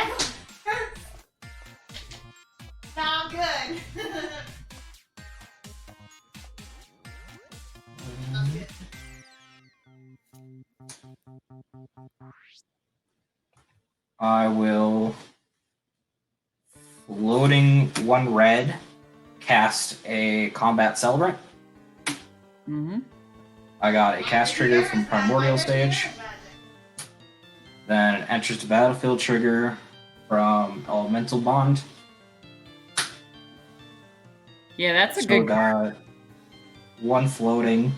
No, I'm good. I'm good. I will, floating 1 red, cast a Combat Celebrant. I got a cast trigger from Primordial Sage. Then enters the battlefield trigger from Elemental Bond. Yeah, that's a So good. got 1 floating.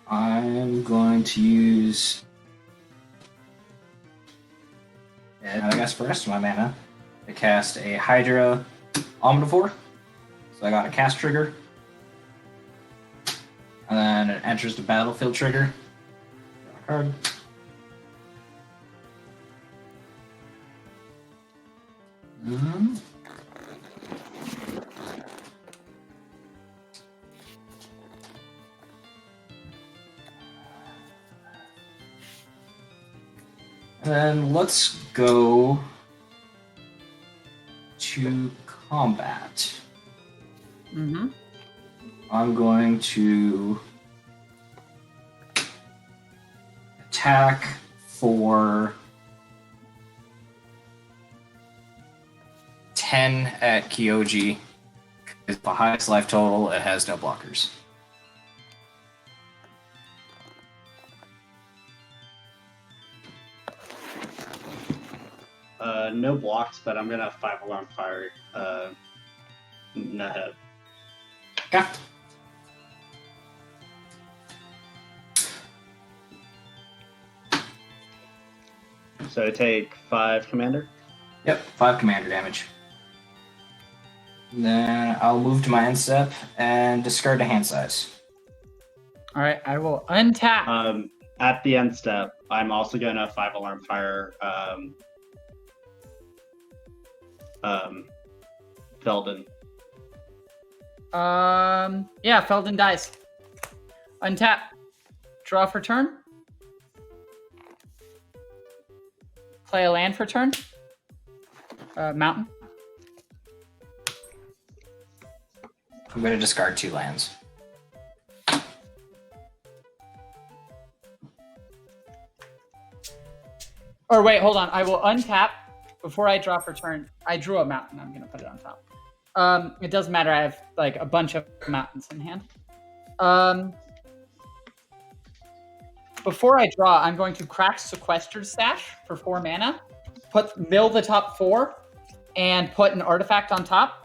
I'm going to use, and I guess for the rest of my mana, to cast a Hydra Omnivore. So I got a cast trigger. And then it enters the battlefield trigger. Draw a card. And then let's go to combat. I'm going to attack for 10 at Kyoji. It's the highest life total, it has no blockers. No blocks, but I'm gonna 5 alarm fire ahead. Okay. So take 5 commander. Yep, 5 commander damage. Then I'll move to my end step and discard a hand size. All right, I will untap. At the end step, I'm also gonna 5 alarm fire Felden. Yeah, Felden dies. Untap. Draw for turn. Play a land for turn. Mountain. I'm going to discard 2 lands. Or wait, hold on. I will untap before I draw for turn. I drew a mountain. I'm going to put it on top. It doesn't matter. I have like a bunch of mountains in hand. before I draw, I'm going to crack Sequestered Stash for 4 mana, mill the top 4, and put an artifact on top.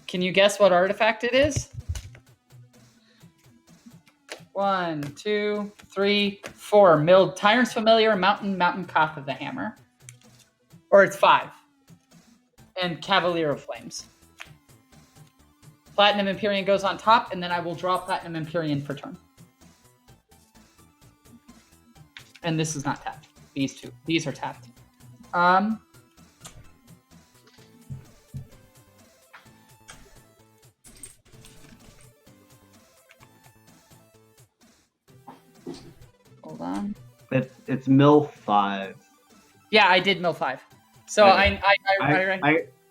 Can you guess what artifact it is? 1, 2, 3, 4. Milled Tyrant's Familiar, Mountain Cough of the Hammer. Or it's 5. And Cavalier of Flames. Platinum Empyrean goes on top, and then I will draw Platinum Empyrean for turn. And this is not tapped. These two. These are tapped. Hold on. It's mill 5. Yeah, I did mill 5. So Okay. I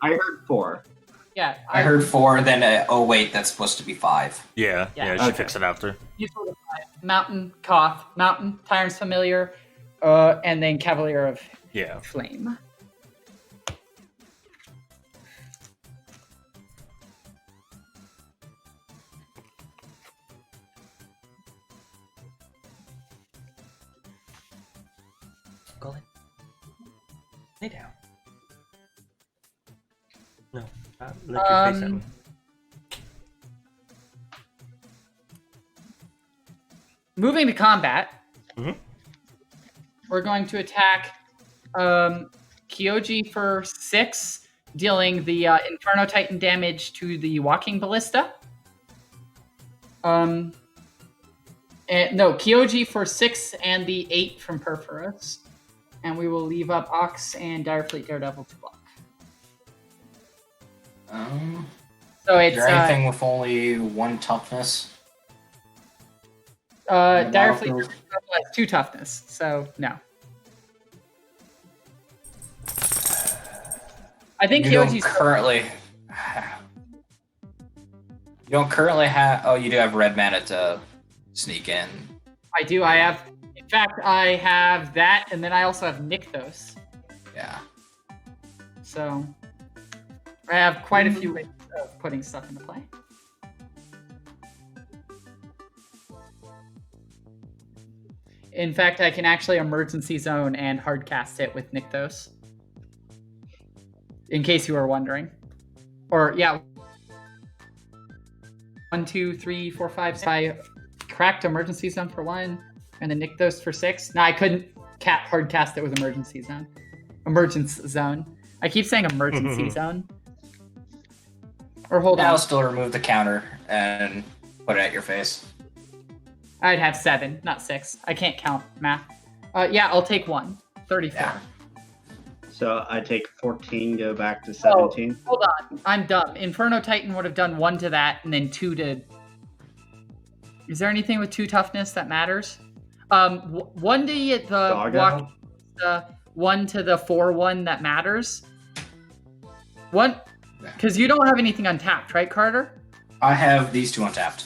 I heard 4. yeah. I heard 4, then oh wait, that's supposed to be 5. Yeah, Yeah. she Okay. fixed it after. These were the 5. Mountain Cough, Mountain Tyrant's Familiar, and then Cavalier of Yeah. Flame. Colin, lay down. No, lift your face at me. Moving to combat, Mhm. we're going to attack Kyoji for 6, dealing the Inferno Titan damage to the Walking Ballista. Kyoji for 6 and the 8 from Perforos. And we will leave up Ox and Direfleet Daredevil to block. So Is it's there anything with only 1 toughness? Direfleet has 2 toughness, so no. I think You don't Kyoji's currently. You don't currently have. Oh, you do have red mana to sneak in. I do. I have. In fact, I have that, and then I also have Nykthos. Yeah. So I have quite a few ways of putting stuff into play. In fact, I can actually emergency zone and hard cast it with Nykthos. In case you were wondering. Or yeah. 1, 2, 3, 4, 5. 6. I cracked emergency zone for 1, and then Nykthos for 6. No, I couldn't hard cast it with emergency zone. Emergence zone. I keep saying emergency zone. Or hold I'll on. still remove the counter and put it at your face. I'd have 7, not 6. I can't count math. Yeah, I'll take 1. 34. Yeah. So I take 14, go back to 17. Hold on. I'm dumb. Inferno Titan would have done 1 to that and then 2 to... Is there anything with 2 toughness that matters? 1 to the Doggo? 1 to the 4/1 that matters. 1... Because you don't have anything untapped, right, Carter? I have these 2 untapped.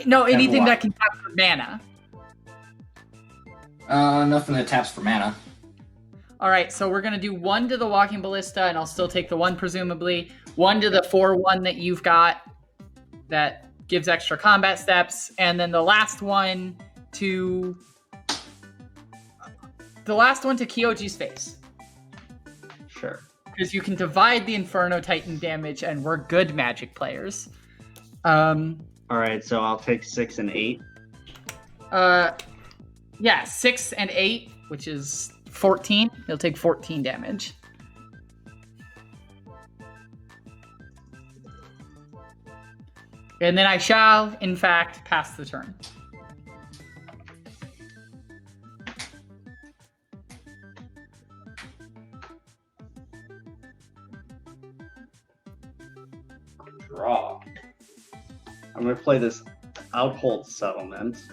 No, anything what? that can tap for mana. Nothing that taps for mana. All right, so we're going to do 1 to the Walking Ballista, and I'll still take the 1, presumably. 1 to the 4/1 that you've got that gives extra combat steps. And then the last one to... The last one to Kyoji's face. Sure. Because you can divide the Inferno Titan damage, and we're good Magic players. All right, so I'll take 6 and 8. Yeah, 6 and 8, which is 14. He'll take 14 damage. And then I shall, in fact, pass the turn. Draw. I'm going to play this Outhold Settlement.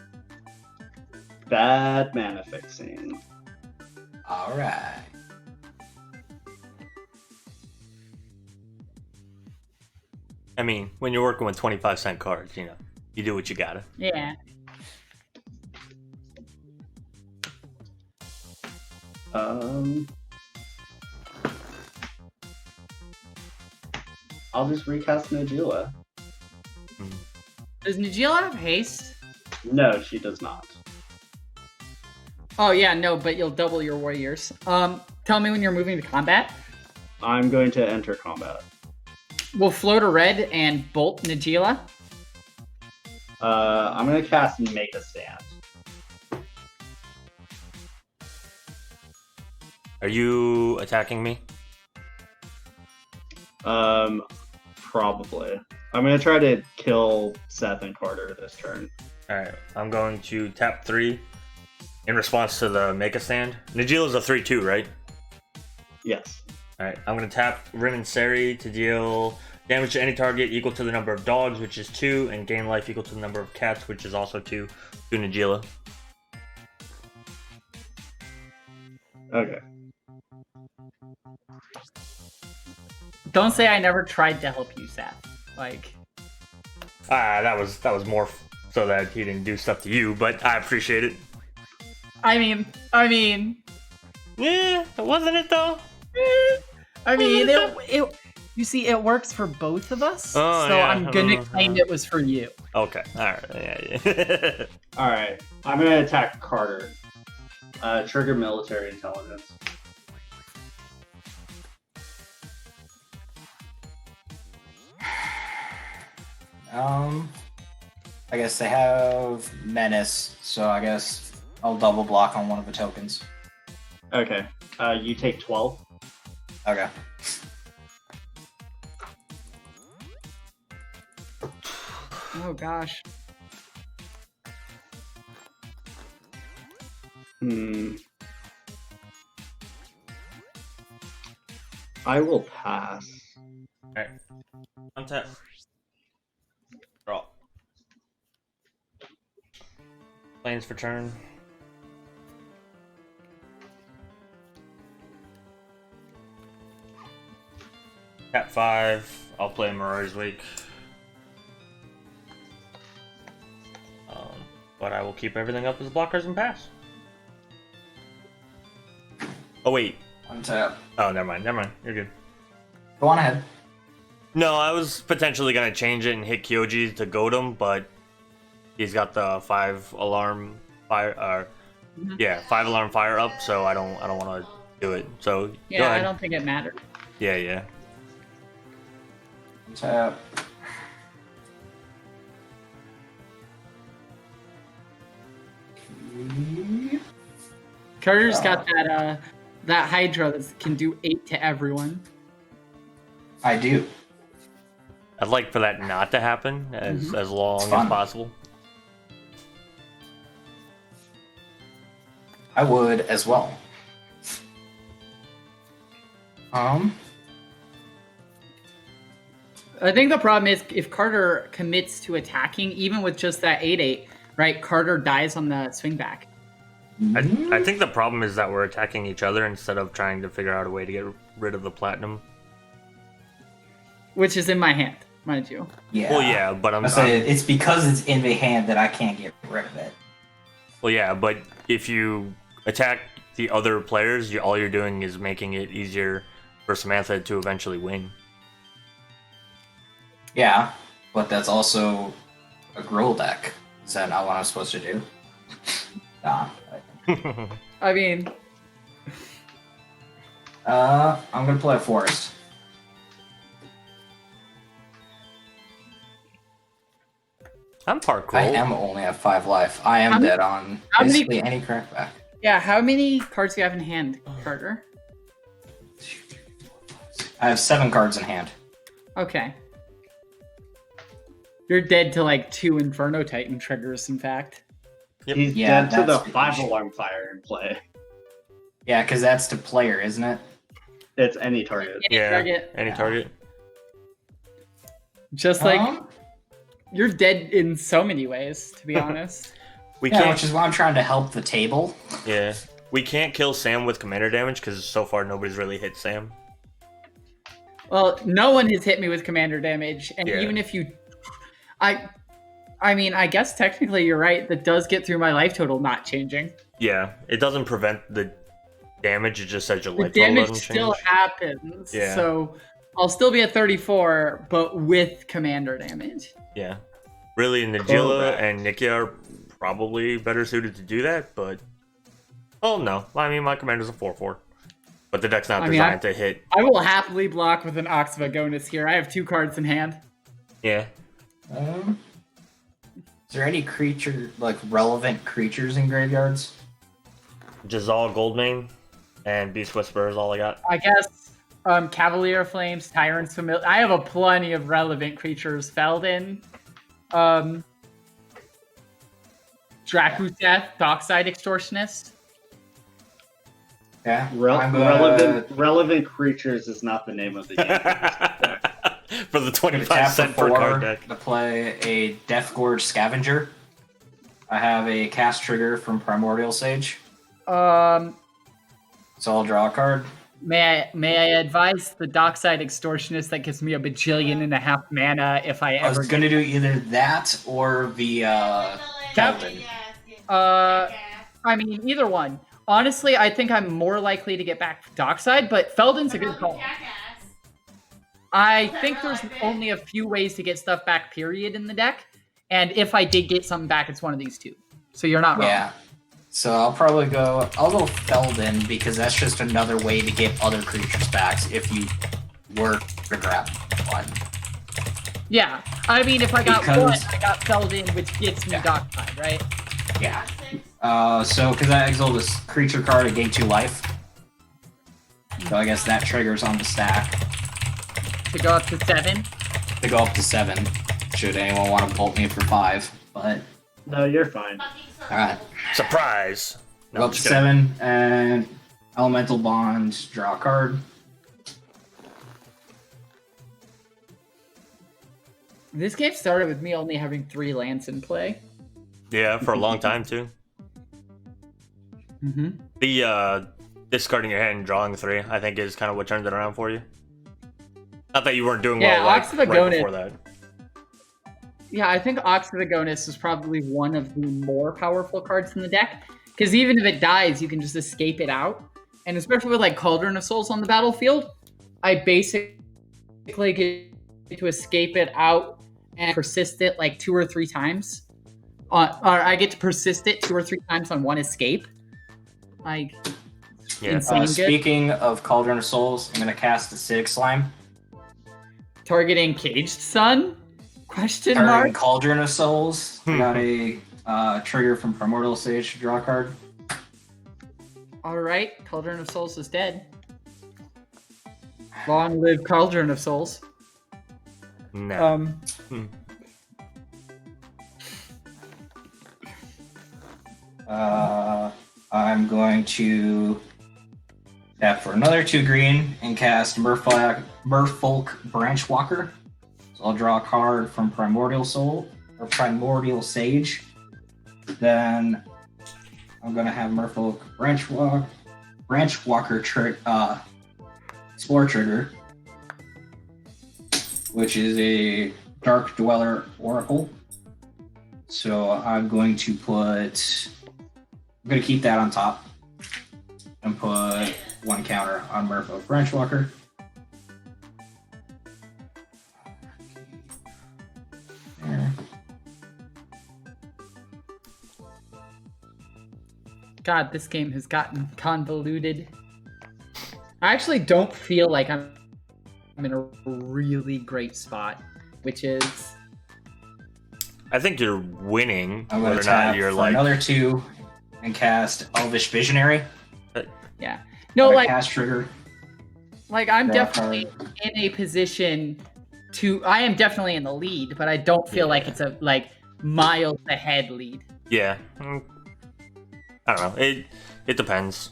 Bad mana fixing. Alright. I mean, when you're working with 25-cent cards, you do what you gotta. Yeah. I'll just recast Najila. Does Najila have haste? No, she does not. Oh yeah, no, but you'll double your warriors. Tell me when you're moving to combat. I'm going to enter combat. We'll float a red and bolt Najila. I'm going to cast Make a Stand. Are you attacking me? Probably. I'm going to try to kill Seth and Carter this turn. Alright, I'm going to tap 3 in response to the Make a Stand. Najila's a 3-2, right? Yes. Alright, I'm going to tap Rin and Seri to deal damage to any target equal to the number of dogs, which is 2, and gain life equal to the number of cats, which is also 2, to Najila. Okay. Don't say I never tried to help you, Seth. Like, That was more so that he didn't do stuff to you, but I appreciate it. I mean, Yeah, wasn't it though? it you see, it works for both of us, Oh, so yeah. I'm gonna claim it was for you. Okay, alright, yeah. Alright. I'm going to attack Carter. Trigger military intelligence. I guess they have Menace, so I guess I'll double block on one of the tokens. Okay. You take 12. Okay. Oh gosh. I will pass. Alright. Untap. Draw. Planes for turn. Tap 5. I'll play Mirari's Wake. But I will keep everything up as blockers and pass. Oh wait. Untap. Oh, never mind. You're good. Go on ahead. No, I was potentially gonna change it and hit Kyoji to goad him, but he's got the 5-alarm fire. Yeah, 5-alarm fire up, so I don't want to do it. So go Yeah, ahead. I don't think it mattered. Yeah. Untap. Carter's got that Hydra that can do 8 to everyone. I do. I'd like for that not to happen as long as fun. possible. I would as well. I think the problem is if Carter commits to attacking, even with just that 8/8, right? Carter dies on the swing back. I think the problem is that we're attacking each other instead of trying to figure out a way to get rid of the platinum. Which is in my hand, mind you. Yeah. Well, yeah, but I say it's because it's in the hand that I can't get rid of it. Well, yeah, but if you attack the other players, all you're doing is making it easier for Samantha to eventually win. Yeah, but that's also a Gruul deck. Is that not what I'm supposed to do? Nah. I mean, I'm gonna play a Forest. I'm Park I Roll. am only at 5 life. I am dead on basically any crackback. yeah, how many cards do you have in hand, Carter? I have 7 cards in hand. Okay. You're dead to like 2 Inferno Titan triggers, in fact. Yep. He's Yeah, dead to the that's the 5-alarm fire in play. Yeah, because that's to player, isn't it? It's any target. Yeah, Target. any target. Just like, you're dead in so many ways, to be honest. We Yeah, can't. which is why I'm trying to help the table. Yeah, we can't kill Sam with commander damage because so far nobody's really hit Sam. Well, no one has hit me with commander damage, and Yeah. even if you... I mean, I guess technically you're right. That does get through my life total not changing. Yeah, it doesn't prevent the damage. It just says your The life total damage doesn't still change. happens. Yeah. So I'll still be at 34, but with commander damage. Yeah. Really, Nagila and Nikia are probably better suited to do that, but... Oh, no. I mean, my commander's a 4/4. But the deck's not designed to hit. I will happily block with an Ox of Agonis here. I have 2 cards in hand. Yeah. Is there any relevant creatures in graveyards? Jazal Goldmane and Beast Whisperer is all I got. I guess Cavalier Flames, Tyrant's Familiar. I have a plenty of relevant creatures. Feldon, Drakuseth, Dockside Extortionist. Yeah. Relevant creatures is not the name of the game. For the 25 cent per card deck. To play a Death Gorge Scavenger. I have a cast trigger from Primordial Sage. So I'll draw a card. May I advise the Dockside Extortionist that gives me a bajillion and a half mana if I I ever... was going to do either that or the Feldon. I mean, either one. Honestly, I think I'm more likely to get back Dockside, but Feldon's a good call. I think there's only a few ways to get stuff back, period, in the deck. And if I did get something back, it's one of these 2. So you're not wrong. Yeah. So I'll go Feldon because that's just another way to get other creatures back if you were to grab one. Yeah. I mean, if I got one, I got Feldon, which gets me Dockside, right? Yeah. So because I exiled this creature card, I gain 2 life. So I guess that triggers on the stack. To go up to 7? To go up to 7. Should anyone want to bolt me for 5, but... No, you're fine. Alright. Surprise! No, Go up to 7, and Elemental Bond, draw a card. This game started with me only having 3 lands in play. Yeah, for a long time, too. Mm-hmm. The discarding your hand and drawing 3, I think, is kind of what turned it around for you. Not that you weren't doing well Ox of right Agonis. before that. Yeah, I think Ox of Agonis is probably one of the more powerful cards in the deck. Because even if it dies, you can just escape it out. And especially with like Cauldron of Souls on the battlefield, I basically get to escape it out and persist it like 2 or 3 times. Or I get to persist it 2 or 3 times on one escape. Like, insane good. Speaking of Cauldron of Souls, I'm going to cast Acidic Slime. Targeting Caged Sun? Question Targeting mark? Cauldron of Souls. I got a trigger from Primordial Sage to draw a card. Alright, Cauldron of Souls is dead. Long live Cauldron of Souls. No. I'm going to tap for another 2 green and cast Merfolk Branchwalker. So I'll draw a card from Primordial Sage. Then I'm gonna have Merfolk Branchwalker Spore Trigger, which is a Dark Dweller Oracle. So I'm going to keep that on top and put 1 counter on Merfolk Branchwalker. There. God, this game has gotten convoluted. I actually don't feel like I'm in a really great spot, which is... I think you're winning. I'm going to whether or not tap you're for like another 2 and cast Elvish Visionary. Yeah. No, Got a like, cast trigger. like I'm Draw a definitely card. in a position to... I am definitely in the lead, but I don't feel like it's a, like, miles ahead lead. yeah. I don't know. It depends.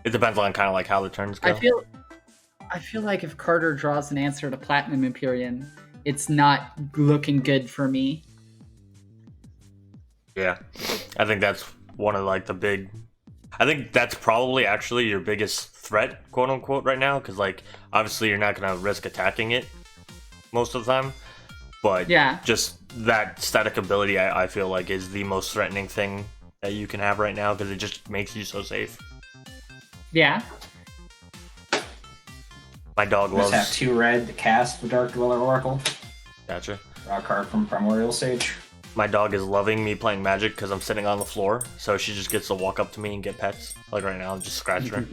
It depends on kind of like how the turns go. I feel like if Carter draws an answer to Platinum Empyrean, it's not looking good for me. Yeah, I think that's one of like the big. I think that's probably actually your biggest threat, quote unquote, right now, because like obviously you're not gonna risk attacking it most of the time, but Yeah. just that static ability, I feel like is the most threatening thing that you can have right now because it just makes you so safe. Yeah. My dog Just have loves. 2 red to cast the Dark Dweller Oracle. Gotcha. Draw a card from Primordial Sage. My dog is loving me playing Magic because I'm sitting on the floor, so she just gets to walk up to me and get pets. Like right now, I'm just scratching her.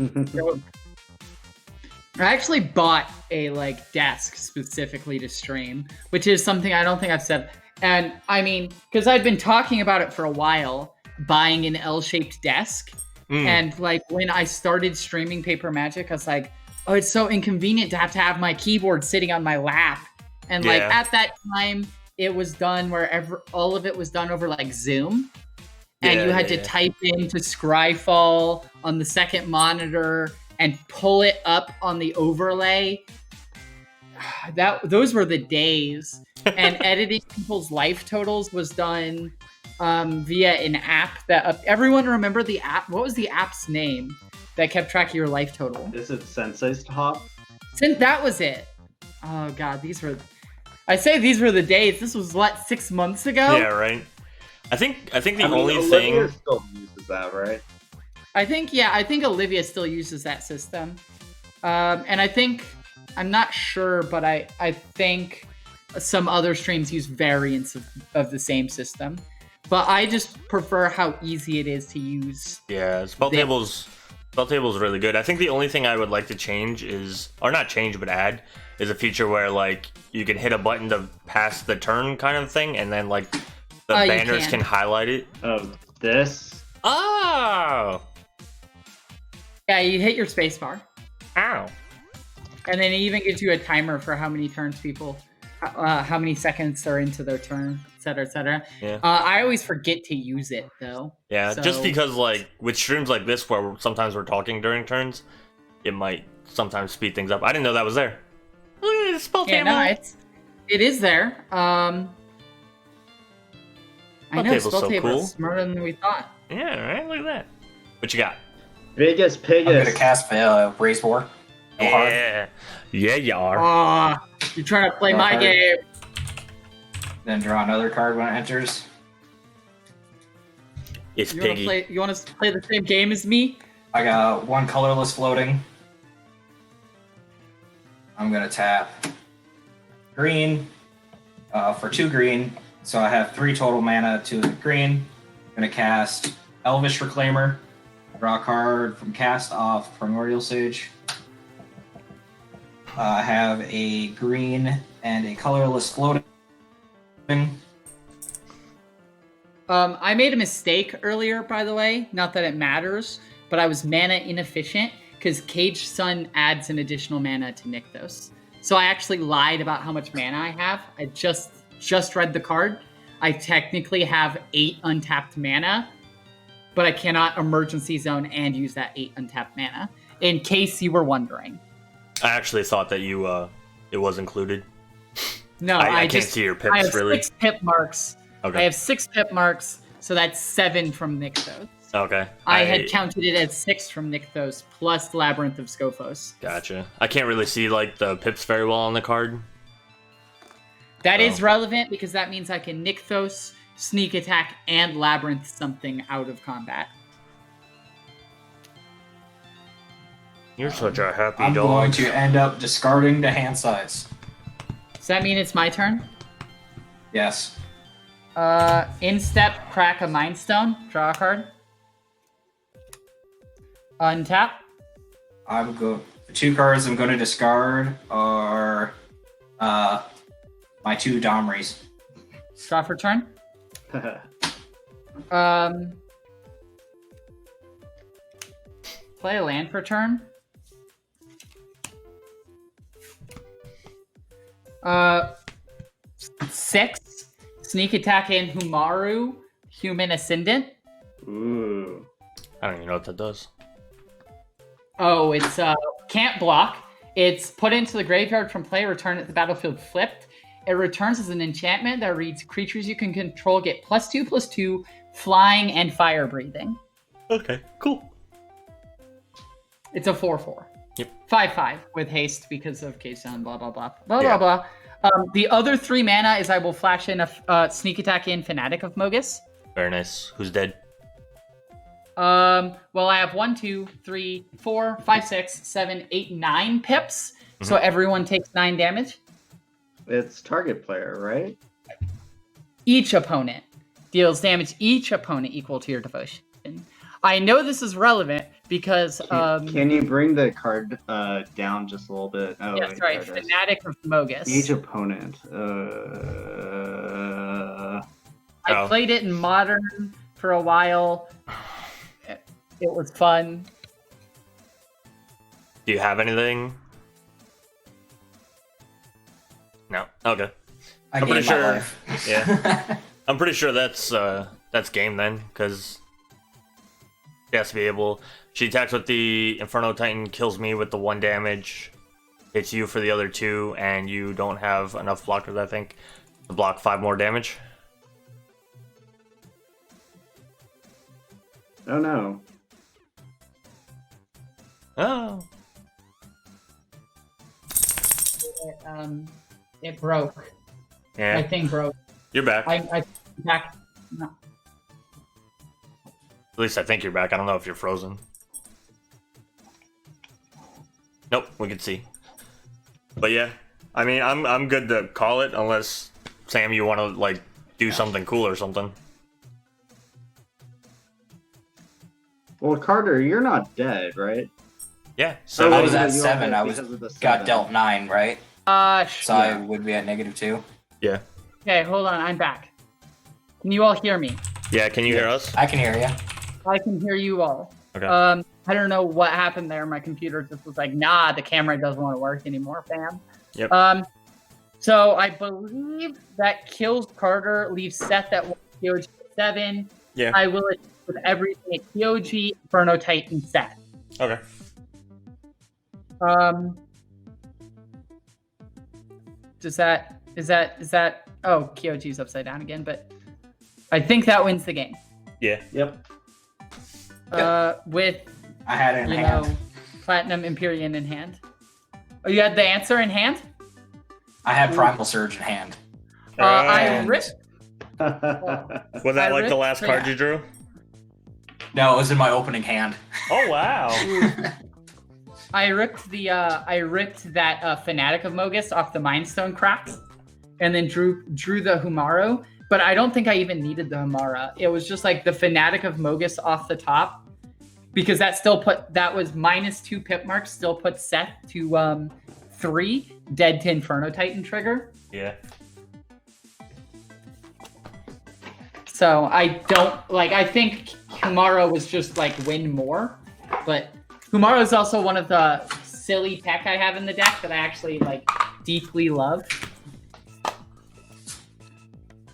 I actually bought a desk specifically to stream, which is something I don't think I've said. And I mean, because I'd been talking about it for a while, buying an L-shaped desk. And when I started streaming Paper Magic, I was like, oh, it's so inconvenient to have my keyboard sitting on my lap. And at that time, it was done wherever all of it was done over Zoom. And you had to type into Scryfall on the second monitor and pull it up on the overlay. Those were the days. And editing people's life totals was done via an app that everyone remember the app. What was the app's name that kept track of your life total? Is it Sensei's Top? That was it. Oh god, these were the days. This was 6 months ago. Yeah, right. I think the only Olivia thing. still uses that, right? I think Olivia still uses that system. And I'm not sure, but I think some other streams use variants of the same system. But I just prefer how easy it is to use. Yeah, Spelltable's really good. I think the only thing I would like to change but add is a feature where you can hit a button to pass the turn kind of thing, and then the banners can highlight it. Oh, this? Oh! Yeah, you hit your spacebar. Ow. And then it even gives you a timer for how many turns how many seconds they're into their turn, et cetera, et cetera. Yeah. I always forget to use it, though. Yeah, So- just because, with streams like this where sometimes we're talking during turns, it might sometimes speed things up. I didn't know that was there. Look at this Spelltable. Yeah, no, it is there. I know Spelltable's so Spelltable cool. is smarter than we thought. Yeah, right? Look at that. What you got? Biggest I'm gonna piggest. cast Raise War. Go hard. Yeah. Yeah, you are. Aw, you're trying to play Go my hard. game. Then draw another card when it enters. It's You Piggy. want to play the same game as me? I got 1 colorless floating. I'm gonna tap green for 2 green. So I have 3 total mana, 2 green. I'm gonna cast Elvish Reclaimer. Draw a card from cast off Primordial Sage. I have a green and a colorless floating. I made a mistake earlier, by the way. Not that it matters, but I was mana inefficient because Cage Sun adds an additional mana to Nykthos. So I actually lied about how much mana I have. I just read the card. I technically have 8 untapped mana, but I cannot emergency zone and use that 8 untapped mana. In case you were wondering. I actually thought that it was included. No, I can't see your pips, I have really. 6 pip marks. Okay. I have 6 pip marks, so that's 7 from Nykthos. Okay. I had counted it as 6 from Nykthos plus Labyrinth of Scophos. Gotcha. I can't really see the pips very well on the card. That is relevant because that means I can Nykthos, Sneak Attack, and Labyrinth something out of combat. You're such a happy I'm dog. going to end up discarding the hand size. Does that mean it's my turn? Yes. Instep, crack a Mind Stone, draw a card. Untap. The 2 cards I'm going to discard are my 2 Domries. Draw for turn. Play a land for turn. 6. Sneak Attack in Humaru, Human Ascendant. Ooh. I don't even know what that does. Oh, it's can't block. It's put into the graveyard from play, return at the battlefield flipped. It returns as an enchantment that reads creatures you can control get +2/+2, flying and fire breathing. Okay, cool. It's a 4/4. Yep. 5/5 with haste because of K-Sound, blah, blah, blah. Blah, Yeah. blah, blah. The other 3 mana is I will flash in a Sneak Attack in Fanatic of Mogus. Very nice. Who's dead? Well, I have 1, 2, 3, 4, 5, 6, 7, 8, 9 pips. So everyone takes 9 damage. It's target player, right? Each opponent deals damage each opponent equal to your devotion. I know this is relevant because Can you bring the card down just a little bit? Oh, yes, wait, right. there it is. Fanatic of Mogus. Each opponent. I played it in Modern for a while. It was fun. Do you have anything? No. Okay. I'm pretty sure. Yeah. I'm pretty sure that's game then, because she has to be able. She attacks with the Inferno Titan, kills me with the 1 damage, hits you for the other 2, and you don't have enough blockers, I think, to block 5 more damage. Oh no. Oh. It broke. Yeah. My thing broke. You're back. I back. No. At least I think you're back. I don't know if you're frozen. Nope, we can see. But yeah, I mean, I'm good to call it unless Sam, you want to like do something cool or something. Well, Carter, you're not dead, right? Yeah. So So I was at you 7. I was because of the got 7. dealt 9, right? So I would be at -2. yeah. Okay, hold on. I'm back. Can you all hear me? Yeah. Can you hear us? I can hear you. I can hear you all. Okay. I don't know what happened there. My computer just was like, nah, the camera doesn't want to work anymore, fam. Yep. So I believe that kills Carter, leaves Seth at 1, Kyoji at 7. Yeah. I will attack with everything at Kyoji, Inferno Titan, Seth. Okay. Is that? Oh, Kyoji's upside down again, but I think that wins the game. Yeah. Yep. With I had it in hand. Platinum Empyrean in hand. Oh, you had the answer in hand? I had Primal Surge in hand. I And- ripped. Was that I like the ripped- last card you drew? No, it was in my opening hand. Oh wow. I ripped that Fanatic of Mogus off the Mind Stone cracks, and then drew the Humaro. But I don't think I even needed the Humara. It was just like the Fanatic of Mogus off the top, because that was -2 pip marks, still put Seth to 3 dead to Inferno Titan trigger. Yeah. So I don't I think Humaro was just like win more, but Humaro is also one of the silly tech I have in the deck that I actually like deeply love.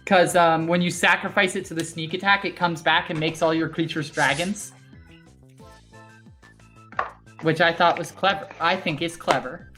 Because when you sacrifice it to the sneak attack, it comes back and makes all your creatures dragons. Which I thought was clever. I think is clever.